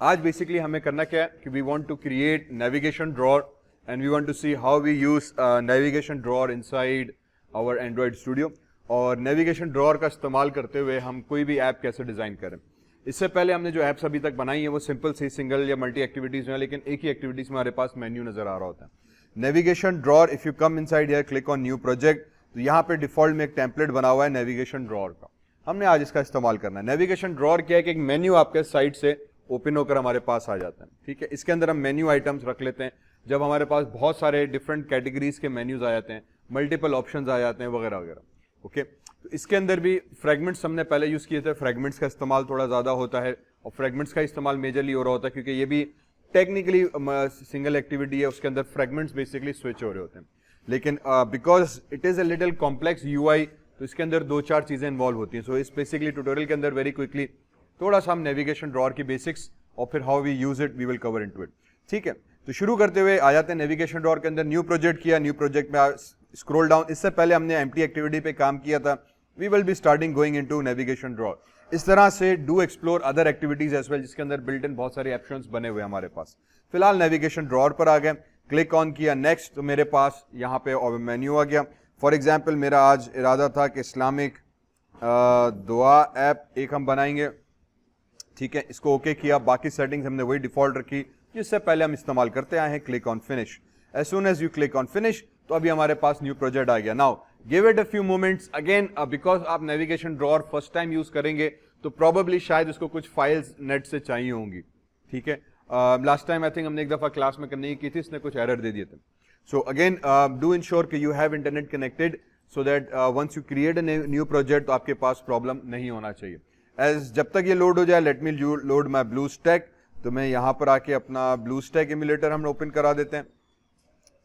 आज बेसिकली हमें करना क्या है कि we want to create navigation drawer and we want to see how we use navigation drawer inside our Android Studio, और नेविगेशन ड्रॉअर का इस्तेमाल करते हुए हम कोई भी ऐप कैसे डिज़ाइन करें। इससे पहले हमने जो ऐप्स अभी तक बनाई है वो सिंपल सी सिंगल या मल्टी एक्टिविटीज़ हैं, लेकिन एक ही एक्टिविटीज़ में हमारे पास मेन्यू नज़र आ रहा होता है। Navigation drawer, if you come inside here, click on new project, तो यहाँ पे डिफॉल्ट में एक टेम्पलेट बना हुआ है नेविगेशन ड्रॉअर का। हमने आज इसका इस्तेमाल करना है। नेविगेशन ड्रॉअर क्या है कि एक मेन्यू आपके साइड से ओपन होकर हमारे पास आ जाता है। ठीक है, इसके अंदर हम मेन्यू आइटम्स रख लेते हैं। जब हमारे पास बहुत सारे डिफरेंट कैटेगरीज के मेन्यूज आ जाते हैं, मल्टीपल ऑप्शंस आ जाते हैं वगैरह वगैरह। ओके, तो इसके अंदर भी फ्रेगमेंट्स हमने पहले यूज किए थे। फ्रेगमेंट्स का इस्तेमाल थोड़ा ज्यादा होता है और फ्रेगमेंट्स का इस्तेमाल मेजरली हो रहा होता है क्योंकि ये भी टेक्निकली सिंगल एक्टिविटी है, उसके अंदर फ्रेगमेंट्स बेसिकली स्विच हो रहे होते हैं। लेकिन because it is a little complex UI, तो इसके अंदर दो चार चीजें इन्वॉल्व होती हैं। सो इस बेसिकली ट्यूटोरियल के अंदर वेरी क्विकली थोड़ा सा हम नेविगेशन ड्रॉअर की बेसिक्स और फिर how we use it we will cover into it. ठीक है, तो शुरू करते हुए आ जाते हैं नेविगेशन ड्रॉअर के अंदर। न्यू प्रोजेक्ट किया, न्यू प्रोजेक्ट में स्क्रॉल डाउन। इससे पहले हमने एम्प्टी एक्टिविटी पे काम किया था। We will be starting going into navigation drawer. इस तरह से do explore other activities as well, जिसके अंदर बिल्ट इन बहुत सारे ऑप्शंस बने हुए हमारे पास। फिलहाल नेविगेशन ड्रॉअर पर आ गए, क्लिक ऑन किया, नेक्स्ट, तो मेरे पास यहाँ पे मेन्यू आ गया। फॉर एग्जाम्पल मेरा आज इरादा था कि इस्लामिक दुआ ऐप एक हम बनाएंगे। ठीक है, इसको ओके किया, बाकी सेटिंग्स हमने वही डिफॉल्ट रखी जिससे पहले हम इस्तेमाल करते आए हैं। Click on finish. As soon as you click on finish, तो अभी हमारे पास न्यू प्रोजेक्ट आ गया। Now give it a few moments again, because आप navigation drawer first time use करेंगे तो प्रोबेबली शायद उसको कुछ फाइल्स नेट से चाहिए होंगी। ठीक है, लास्ट टाइम आई थिंक हमने एक दफा क्लास में करने की थी, इसने कुछ एरर दे दिए थे। सो अगेन डू इंश्योर कि you have internet connected so that once you create a new project तो आपके पास प्रॉब्लम नहीं होना चाहिए। एज जब तक ये लोड हो जाए, लेट मी लोड माई ब्लू स्टैक, तो मैं यहाँ पर आके अपना ब्लू स्टैक इम्यूलेटर हम ओपन करा देते हैं।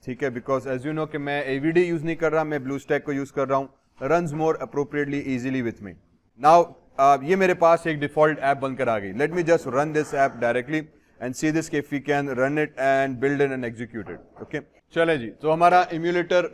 ठीक है, बिकॉज एज यू नो कि मैं एवीडी यूज नहीं कर रहा, मैं ब्लू स्टैक को यूज कर रहा हूँ। Runs more appropriately easily with me. Now ये मेरे पास एक डिफॉल्ट ऐप बनकर आ गई। Let me just run this app directly and see this if we can run it and build it and execute it. Okay, चले जी, तो हमारा इम्यूलेटर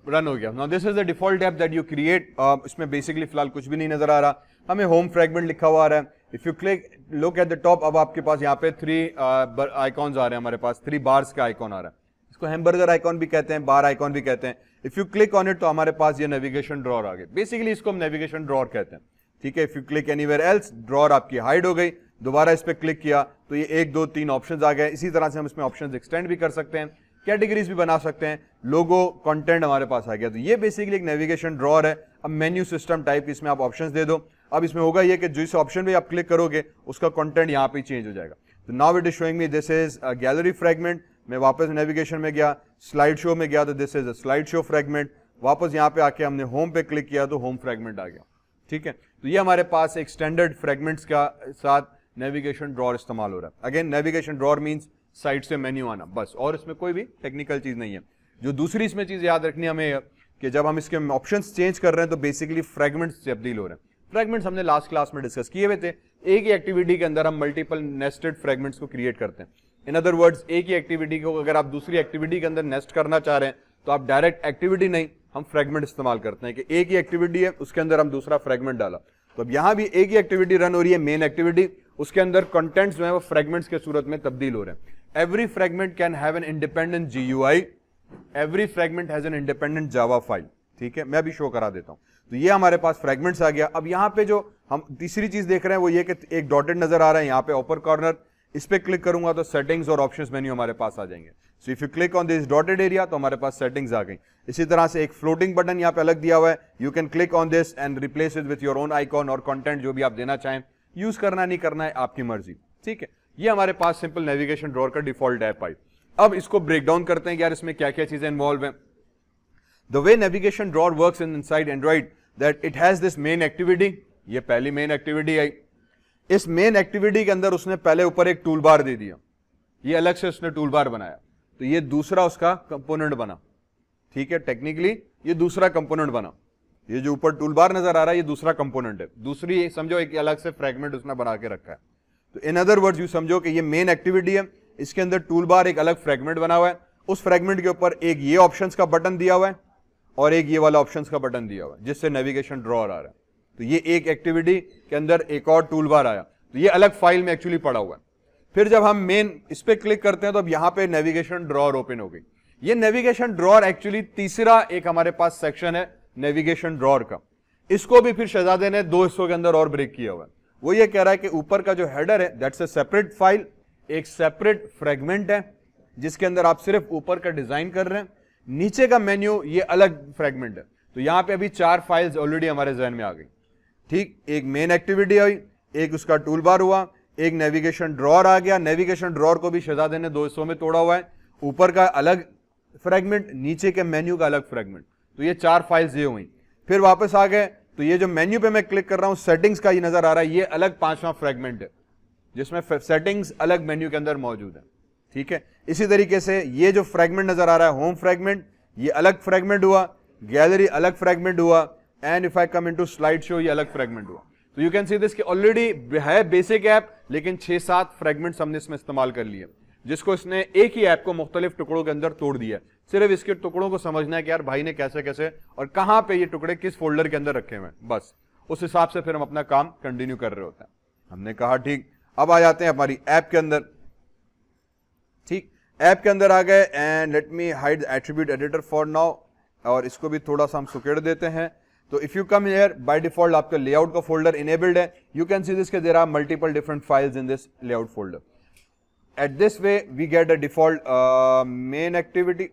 रन हो गया। Now this is the default app that you create. इसमें basically फिलहाल कुछ भी नहीं नजर आ रहा, हमें होम फ्रेगमेंट लिखा हुआ आ रहा है। If you click look at the top, अब आपके पास यहाँ पे 3 आइकॉन्स आ रहे हैं, हमारे पास 3 बार्स का आइकॉन आ रहा है। इसको हैमबर्गर आइकॉन भी कहते हैं, बार आइकॉन भी कहते हैं। If you click on it तो हमारे पास ये नेविगेशन ड्रॉअर आ गए। बेसिकली इसको हम नेविगेशन ड्रॉअर कहते हैं। ठीक है, if you click anywhere else, drawer आपकी हाइड हो गई। दोबारा इस पर क्लिक किया तो ये 1 2 3 ऑप्शंस आ गए। इसी तरह से हम इसमें ऑप्शंस एक्सटेंड भी कर सकते हैं, कैटेगरीज भी बना सकते हैं, लोगो कंटेंट हमारे पास आ गया। तो ये बेसिकली एक नेविगेशन ड्रॉअर है। अब मेन्यू सिस्टम टाइप इसमें आप ऑप्शंस दे दो। अब इसमें होगा ये कि जिस ऑप्शन पे आप क्लिक करोगे उसका कंटेंट यहाँ पे चेंज हो जाएगा। तो now it is showing me this is a gallery fragment. मैं वापस नेविगेशन में गया, स्लाइड शो में गया तो this is a slide show fragment. वापस यहाँ पे आके हमने होम पे क्लिक किया तो होम फ्रेगमेंट आ गया। ठीक है, तो ये हमारे पास एक स्टैंडर्ड फ्रेगमेंट्स का साथ नेविगेशन ड्रॉअर इस्तेमाल हो रहा है। Again navigation drawer means side से मेन्यू आना, बस, और इसमें कोई भी टेक्निकल चीज नहीं है। जो दूसरी इसमें चीज याद रखनी हमें कि जब हम इसके ऑप्शंस चेंज कर रहे हैं तो बेसिकली फ्रेगमेंट्स से तब्दील हो रहे हैं। फ्रेगमेंट्स हमने लास्ट क्लास में डिस्कस किए हुए थे। एक ही एक्टिविटी के अंदर हम मल्टीपल नेस्टेड फ्रेगमेंट्स को क्रिएट करते हैं। इन अदर वर्ड्स, एक ही एक्टिविटी को अगर आप दूसरी एक्टिविटी के अंदर नेस्ट करना चाह रहे हैं तो आप डायरेक्ट एक्टिविटी नहीं, हम फ्रेगमेंट इस्तेमाल करते हैं कि एक ही एक्टिविटी है उसके अंदर हम दूसरा फ्रेगमेंट डाला। तो अब यहां भी एक ही एक्टिविटी रन हो रही है, मेन एक्टिविटी, उसके अंदर कंटेंट्स जो है वो फ्रेगमेंट्स के सूरत में तब्दील हो रहे हैं। Every fragment can have an independent GUI, every fragment has an independent Java file. ठीक है, मैं अभी शो करा देता हूं। तो ये हमारे पास फ्रेगमेंट्स आ गया। अब यहाँ पे जो हम तीसरी चीज देख रहे हैं वो ये कि एक डॉटेड नजर आ रहा है यहाँ पे अपर कॉर्नर। इस पे क्लिक करूंगा तो सेटिंग्स और ऑप्शंस मेन्यू हमारे पास आ जाएंगे। So if you click on this dotted area तो हमारे पास सेटिंग्स आ गई। इसी तरह से एक फ्लोटिंग बटन यहाँ पे अलग दिया हुआ है, you can click on this and replace it with your own icon और कंटेंट जो भी आप देना चाहें। यूज करना नहीं करना है आपकी मर्जी। ठीक है, ये हमारे पास सिंपल नेविगेशन ड्रॉअर का डिफॉल्ट ऐप आई। अब इसको ब्रेक डाउन करते हैं कि यार इसमें क्या क्या चीजें इन्वॉल्व हैं। The way navigation drawer works inside Android that it has this main activity. ये पहली मेन एक्टिविटी आई। इस मेन एक्टिविटी के अंदर उसने पहले ऊपर एक टूल बार दे दिया, ये अलग से उसने टूल बार बनाया, तो ये दूसरा उसका कंपोनेंट बना। ठीक है, टेक्निकली ये दूसरा कंपोनेंट बना। ये जो ऊपर टूल बार नजर आ रहा है ये दूसरा कंपोनेंट है, दूसरी समझो एक अलग से फ्रेगमेंट उसने बना के रखा है। तो इन अदर वर्ड्स यू समझो कि ये मेन एक्टिविटी है, इसके अंदर टूल बार एक अलग फ्रेगमेंट बना हुआ है, उस फ्रेगमेंट के ऊपर एक ये ऑप्शंस का बटन दिया हुआ है और एक ये वाला ऑप्शंस का बटन दिया हुआ है जिससे नेविगेशन ड्रॉअर आ रहा है। तो ये एक एक्टिविटी के अंदर एक और टूल बार आया, तो ये अलग फाइल में एक्चुअली पड़ा हुआ है। फिर जब हम मेन इस पे क्लिक करते हैं तो अब यहां पे नेविगेशन ड्रॉअर ओपन हो गई। ये नेविगेशन ड्रॉअर एक्चुअली तीसरा एक हमारे पास सेक्शन है नेविगेशन ड्रॉअर का। इसको भी फिर शहजादे ने दो हिस्सों के अंदर और ब्रेक किया हुआ है। वो ये कह रहा है कि ऊपर का जो हेडर है दैट्स अ सेपरेट फाइल, एक सेपरेट फ्रेगमेंट है जिसके अंदर आप सिर्फ ऊपर का डिजाइन कर रहे हैं। नीचे का मेन्यू ये अलग फ्रेगमेंट है। तो यहां पे अभी 4 फाइल्स ऑलरेडी हमारे जहन में आ गई। ठीक, एक मेन एक्टिविटी आई, एक उसका टूल बार हुआ, एक नेविगेशन ड्रॉअर आ गया। नेविगेशन ड्रॉअर को भी शहजादे ने दो हिस्सों में तोड़ा हुआ है, ऊपर का अलग फ्रेगमेंट, नीचे के मेन्यू का अलग फ्रेगमेंट। तो ये 4 फाइल्स ये हुई। फिर वापस आ गए तो ये जो मेन्यू पे मैं क्लिक कर रहा हूं सेटिंग्स का ये नजर आ रहा है, ये अलग 5वां फ्रेगमेंट है जिसमें सेटिंग्स अलग मेन्यू के अंदर मौजूद है। ठीक है, इसी तरीके से ये जो फ्रेगमेंट नजर आ रहा है होम फ्रेगमेंट, ये अलग फ्रेगमेंट हुआ, गैलरी अलग फ्रेगमेंट हुआ, and if I come into slide show ये अलग फ्रेगमेंट हुआ। तो यू कैन सी दिस कि ऑलरेडी है बेसिक ऐप, लेकिन 6-7 फ्रेगमेंट्स हमने इसमें इस्तेमाल कर लिए, जिसको इसने एक ही ऐप को मुख्तलिफ टुकड़ों के अंदर तोड़ दिया। सिर्फ इसके टुकड़ों को समझना है कि यार भाई ने कैसे कैसे और कहां पे ये टुकड़े किस फोल्डर के अंदर रखे हुए हैं, बस उस हिसाब से फिर हम अपना काम कंटिन्यू कर रहे होते हैं। हमने कहा ठीक, अब आ जाते हैं हमारी ऐप के अंदर। ठीक, ऐप के अंदर आ गए and let me hide attribute editor for now, और इसको भी थोड़ा सा हम सुकेड़ देते हैं। तो if you come here, by default आपका लेआउट का फोल्डर इनेबल्ड है। यू कैन सी दिस के there are multiple different files in this layout folder. At this way we get a default main activity।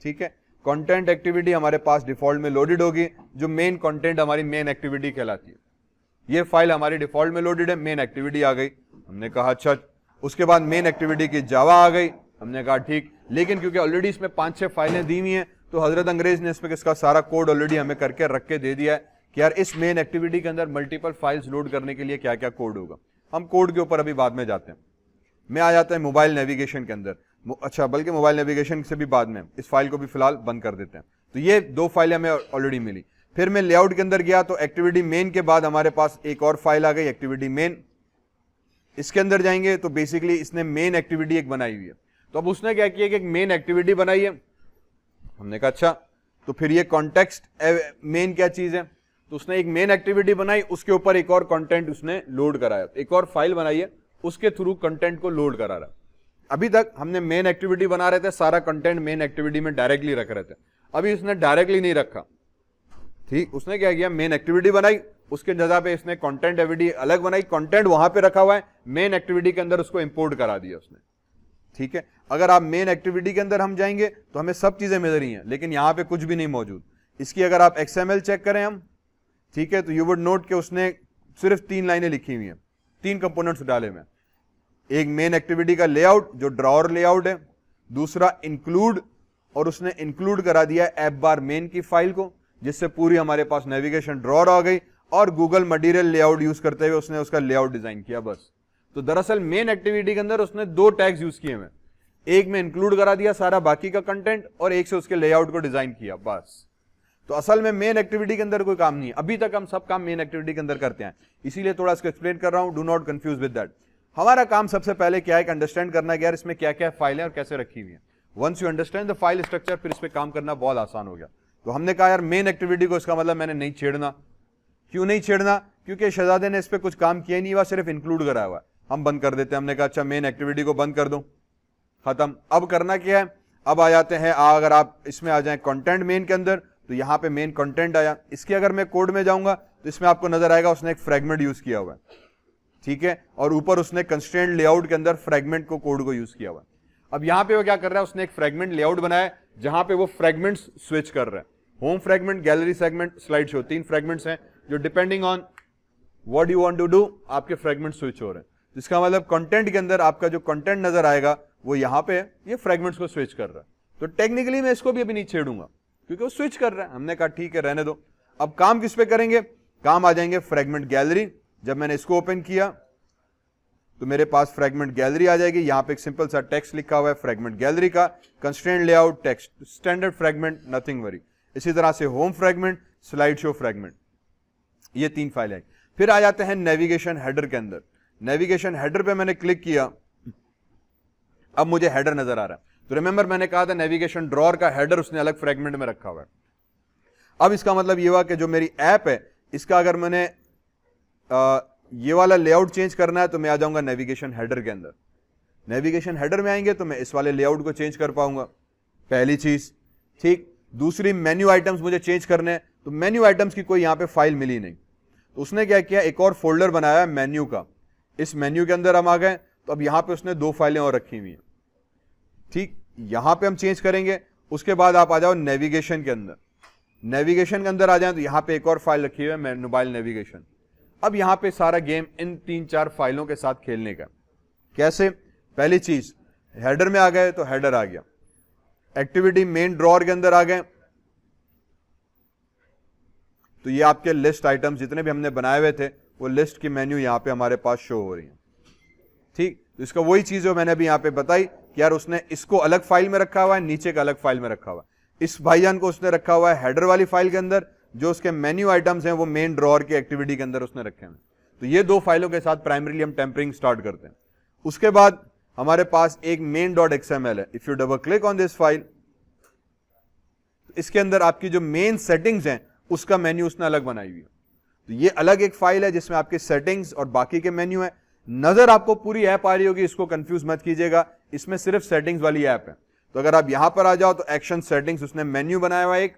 ठीक है, content activity हमारे पास default में loaded होगी, जो मेन कंटेंट हमारी मेन एक्टिविटी कहलाती है। ये फाइल हमारी डिफॉल्ट में लोडेड है, मेन एक्टिविटी आ गई। हमने कहा अच्छा, उसके बाद मेन एक्टिविटी की जावा आ गई। हमने कहा ठीक, लेकिन क्योंकि ऑलरेडी इसमें 5-6 फाइलें दी हुई हैं तो हजरत अंग्रेज ने इसमें इसका सारा कोड ऑलरेडी हमें करके रख के दे दिया है कि यार इस मेन एक्टिविटी के अंदर मल्टीपल फाइल्स लोड करने के लिए क्या क्या कोड होगा। हम कोड के ऊपर अभी बाद में जाते हैं। मैं आ जाता है मोबाइल नेविगेशन के अंदर। अच्छा, बल्कि मोबाइल नेविगेशन से भी बाद में, इस फाइल को भी फिलहाल बंद कर देते हैं। तो ये 2 फाइलें हमें ऑलरेडी मिली। फिर मैं लेआउट के अंदर गया तो एक्टिविटी मेन के बाद हमारे पास एक और फाइल आ गई, एक्टिविटी मेन। इसके अंदर जाएंगे तो बेसिकली इसने मेन एक्टिविटी एक बनाई हुई है। तो अब उसने क्या किया कि एक मेन एक्टिविटी बनाई है। हमने कहा अच्छा, तो फिर ये कॉन्टेक्स्ट मेन क्या चीज है, तो उसने एक मेन एक्टिविटी बनाई, उसके ऊपर एक और कंटेंट उसने लोड कराया, एक और फाइल बनाई है, उसके थ्रू कंटेंट को लोड करा रहा है। अभी तक हमने मेन एक्टिविटी बना रहे थे, सारा कंटेंट मेन एक्टिविटी में डायरेक्टली रख रहे थे। अभी उसने डायरेक्टली नहीं रखा। ठीक, उसने क्या किया, मेन एक्टिविटी बनाई, उसके जगह पे इसने कंटेंट एक्टिविटी अलग बनाई, कंटेंट वहां पे रखा हुआ है, मेन एक्टिविटी के अंदर उसको इंपोर्ट करा दिया उसने। ठीक है, अगर आप मेन एक्टिविटी के अंदर हम जाएंगे तो हमें सब चीजें मिल रही हैं, लेकिन यहां पे कुछ भी नहीं मौजूद। इसकी अगर आप XML चेक करें हम, ठीक है, तो यू वुड नोट कि उसने सिर्फ 3 लाइनें लिखी हुई हैं, 3 कंपोनेंट्स डाले हुए हैं। एक मेन एक्टिविटी का लेआउट जो ड्रॉअर लेआउट है, दूसरा इंक्लूड, और उसने इंक्लूड करा दिया ऐप बार मेन की फाइल को, जिससे पूरी हमारे पास नेविगेशन ड्रॉअर आ गई, और गूगल मटेरियल लेआउट यूज करते हुए उसने उसका लेआउट डिजाइन किया बस। तो दरअसल मेन एक्टिविटी के अंदर उसने 2 टैग्स यूज किए हुए, एक में इंक्लूड करा दिया सारा बाकी का कंटेंट, और एक से उसके लेआउट को डिजाइन किया बस। तो असल में मेन एक्टिविटी के अंदर कोई काम नहीं है। अभी तक हम सब काम मेन एक्टिविटी के अंदर करते हैं, इसीलिए थोड़ा इसको एक्सप्लेन कर रहा हूं, do not confuse with that. हमारा काम सबसे पहले क्या है, अंडरस्टैंड करना है यार इसमें क्या क्या फाइलें और कैसे रखी हुई है। Once you understand the file structure, फिर इस पे काम करना बहुत आसान हो गया। तो हमने कहा यार मेन एक्टिविटी को, इसका मतलब मैंने नहीं छेड़ना। क्यों नहीं छेड़ना, क्योंकि शहजादे ने इस पे कुछ काम किया ही नहीं हुआ, सिर्फ इंक्लूड कराया हुआ है। हम बंद कर देते हैं। हमने कहा अच्छा मेन एक्टिविटी को बंद कर दो, खत्म। अब करना क्या है, अब आ जाते हैं, अगर आप इसमें आ जाए कंटेंट मेन के अंदर, तो यहां पे मेन कंटेंट आया। इसके अगर मैं कोड में जाऊंगा तो इसमें आपको नजर आएगा उसने एक फ्रेगमेंट यूज किया हुआ है, ठीक है, और ऊपर उसने कंस्ट्रेंट लेआउट के अंदर फ्रेगमेंट को कोड को यूज किया हुआ है। अब यहां पे वो क्या कर रहा है, उसने एक फ्रेगमेंट लेआउट बनाया जहां पे वो फ्रेगमेंट्स स्विच कर रहा है। Home fragment, gallery segment, slide show, 3 fragments हैं जो depending on what you want to do आपके फ्रेगमेंट स्विच हो रहे हैं। जिसका मतलब कंटेंट के अंदर आपका जो कंटेंट नजर आएगा वो यहां पे ये फ्रेगमेंट्स को स्विच कर रहा है। तो टेक्निकली मैं इसको भी अभी नहीं छेड़ूंगा क्योंकि वो स्विच कर रहा है। हमने कहा ठीक है रहने दो। अब काम किस पे करेंगे, काम आ जाएंगे फ्रेगमेंट गैलरी। जब मैंने इसको ओपन किया तो मेरे पास फ्रेगमेंट गैलरी आ जाएगी। यहां पे एक सिंपल सा टेक्स्ट लिखा हुआ है फ्रेगमेंट गैलरी का, constraint layout text, standard fragment, nothing worry. इसी तरह से home fragment, slide show fragment, ये 3 फाइल है। फिर आ जाते हैं नेविगेशन हेडर के अंदर। नेविगेशन हेडर पे मैंने क्लिक किया, अब मुझे हेडर नजर आ रहा है। तो रिमेंबर मैंने कहा था नेविगेशन ड्रॉअर का हेडर उसने अलग फ्रेगमेंट में रखा हुआ है। अब इसका मतलब ये हुआ कि जो मेरी ऐप है इसका अगर मैंने ये वाला लेआउट चेंज करना है तो मैं आ जाऊंगा नेविगेशन हेडर के अंदर। नेविगेशन हेडर में आएंगे तो मैं इस वाले लेआउट को चेंज कर पाऊंगा, पहली चीज। ठीक, दूसरी मेन्यू आइटम्स मुझे चेंज करने हैं, तो मेन्यू आइटम्स की कोई यहां पे फाइल मिली नहीं, तो उसने क्या किया, एक और फोल्डर बनाया मेन्यू का। इस मेन्यू के अंदर हम आ गए, तो अब यहां पे उसने 2 फाइलें और रखी हुई हैं। ठीक, यहां पे हम चेंज करेंगे। उसके बाद आप आ जाओ नेविगेशन के अंदर। नेविगेशन के अंदर आ जाए तो यहां पे एक और फाइल रखी हुई है मोबाइल नेविगेशन। अब यहां पे सारा गेम इन 3-4 फाइलों के साथ खेलने का। कैसे? पहली चीज, हेडर में आ गए तो हेडर आ गया, एक्टिविटी मेन ड्रॉअर के अंदर आ गए तो ये आपके लिस्ट आइटम्स जितने भी हमने बनाए हुए थे वो लिस्ट की मेन्यू यहां पे हमारे पास शो हो रही है। ठीक, तो इसका वही चीज जो मैंने अभी यहां पे बताई कि यार उसने इसको अलग फाइल में रखा हुआ है, नीचे का अलग फाइल में रखा हुआ है। इस भाईजान को उसने रखा हुआ है हेडर वाली फाइल के अंदर, जो उसके मेन्यू आइटम्स हैं वो मेन ड्रॉअर की एक्टिविटी के अंदर उसने रखे हैं। तो ये 2 फाइलों के साथ प्राइमरीली हम टेम्परिंग स्टार्ट करते हैं। उसके बाद हमारे पास एक main.xml है। If U double click on this file, इसके अंदर आपकी जो मेन सेटिंग्स हैं उसका मेन्यू उसने अलग बनाई हुई है। तो ये अलग एक फाइल है जिसमें आपके सेटिंग्स और बाकी के मेन्यू है। नजर आपको पूरी ऐप आ रही होगी, इसको कंफ्यूज मत कीजिएगा, इसमें सिर्फ सेटिंग्स वाली ऐप है। तो अगर आप यहां पर आ जाओ तो एक्शन सेटिंग्स उसने मेन्यू बनाया हुआ है एक,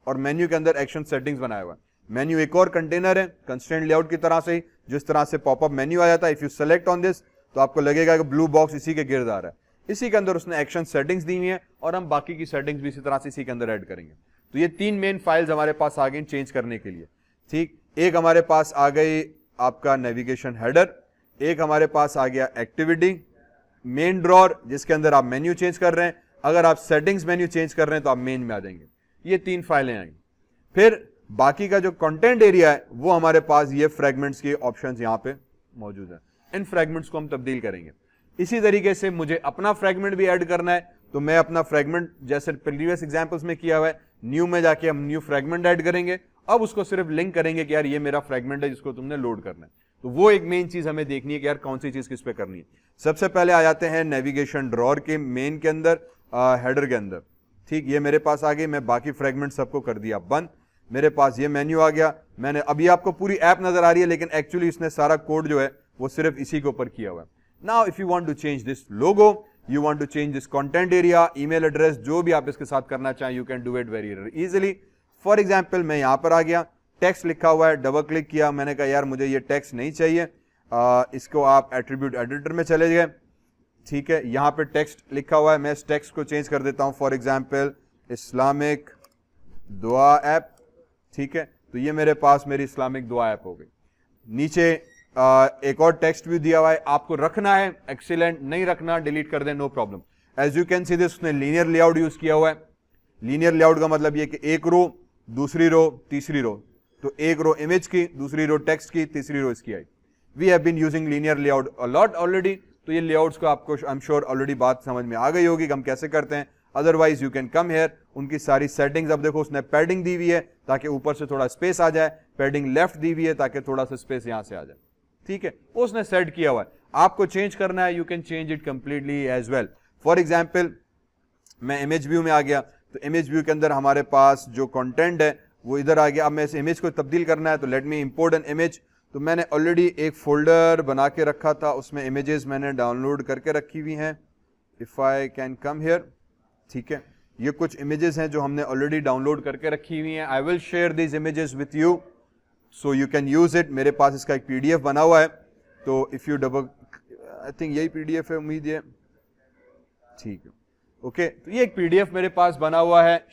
और मेन्यू के अंदर एक्शन सेटिंग्स बनाया हुआ है। मेन्यू एक और कंटेनर है कंस्ट्रेंट लेआउट की तरह से ही, जिस तरह से पॉपअप मेन्यू आ जाता है। If you select on this तो आपको लगेगा कि ब्लू बॉक्स इसी के गिर्द आ रहा है। इसी के अंदर उसने एक्शन सेटिंग्स दी हुई है और हम बाकी की सेटिंग्स भी इसी तरह से इसी के अंदर ऐड करेंगे। तो ये 3 मेन फाइल्स हमारे पास आ गई चेंज करने के लिए। ठीक, एक हमारे पास आ गई आपका नेविगेशन हेडर, एक हमारे पास आ गया एक्टिविटी मेन ड्रॉअर जिसके अंदर आप मेन्यू चेंज कर रहे हैं। अगर आप सेटिंग्स मेन्यू चेंज कर रहे हैं तो आप मेन में आ जाएंगे। ये 3 फाइलें आएंगी। फिर बाकी का जो कंटेंट एरिया है वो हमारे पास ये फ्रेगमेंट्स के ऑप्शंस यहां पे मौजूद है। इन फ्रेगमेंट्स को हम तब्दील करेंगे। इसी तरीके से मुझे अपना फ्रेगमेंट भी ऐड करना है, तो मैं अपना फ्रेगमेंट जैसे प्रीवियस एग्जांपल्स में किया हुआ है, न्यू में जाके हम न्यू फ्रेगमेंट ऐड करेंगे। अब उसको सिर्फ लिंक करेंगे कि यार ये मेरा फ्रेगमेंट है जिसको तुमने लोड करना है। तो वो एक मेन चीज हमें देखनी है कि यार कौन सी चीज किस पे करनी है। सबसे पहले आ जाते हैं नेविगेशन ड्रॉअर के मेन के अंदर, हेडर के अंदर। ठीक, ये मेरे पास आ गई, मैं बाकी फ्रेगमेंट सबको कर दिया बंद। मेरे पास ये मेन्यू आ गया। मैंने अभी आपको पूरी ऐप नजर आ रही है, लेकिन एक्चुअली इसने सारा कोड जो है वो सिर्फ इसी के ऊपर किया हुआ है। Now if you want to change this logo, you want to change this content area, email address, जो भी आप इसके साथ करना चाहें, you can do it very easily. For example मैं यहां पर आ गया, टेक्स्ट लिखा हुआ है, डबल क्लिक किया, मैंने कहा यार मुझे ये टेक्स्ट नहीं चाहिए, इसको आप एट्रीब्यूट एडिटर में चले गए। ठीक है, यहां पे टेक्स्ट लिखा हुआ है, मैं इस टेक्स्ट को चेंज कर देता हूं, फॉर एग्जांपल इस्लामिक दुआ ऐप। ठीक है, तो ये मेरे पास मेरी इस्लामिक दुआ ऐप हो गई। नीचे एक और टेक्स्ट भी दिया हुआ है, आपको रखना है एक्सीलेंट, नहीं रखना डिलीट कर दें, no problem. As you can see this, उसने लीनियर लेआउट यूज किया हुआ है। लीनियर लेआउट का मतलब ये कि एक रो, दूसरी रो, तीसरी रो, तो एक रो इमेज की, दूसरी रो टेक्स्ट की, तीसरी रो इसकी आई। We have been using linear layout a lot already, तो ये लेआउट्स को आपको आई एम श्योर ऑलरेडी बात समझ में आ गई होगी कि हम कैसे करते हैं। Otherwise you can come here, उनकी सारी सेटिंग्स। अब देखो उसने पैडिंग दी हुई है ताकि ऊपर से थोड़ा स्पेस आ जाए, पैडिंग लेफ्ट दी हुई है ताकि थोड़ा सा स्पेस यहां से आ जाए। ठीक है, उसने सेट किया हुआ है। आपको चेंज करना है, you can change it completely as well. For example मैं इमेज व्यू में आ गया, तो इमेज व्यू के अंदर हमारे पास जो कंटेंट है वो इधर आ गया। अब मैं इस इमेज को तब्दील करना है, तो let me import an image. तो मैंने ऑलरेडी एक फोल्डर बना के रखा था, उसमें इमेजेस मैंने डाउनलोड करके रखी हुई हैं। If I can come here, ठीक है, ये कुछ इमेजेस हैं जो हमने ऑलरेडी डाउनलोड करके रखी हुई हैं। I will share these images with you so you can use it. मेरे पास इसका एक पीडीएफ बना हुआ है, तो if U double, I think यही पीडीएफ है, उम्मीद है, ठीक है, ओके। तो ये एक पीडीएफ मेरे पास बना हुआ है,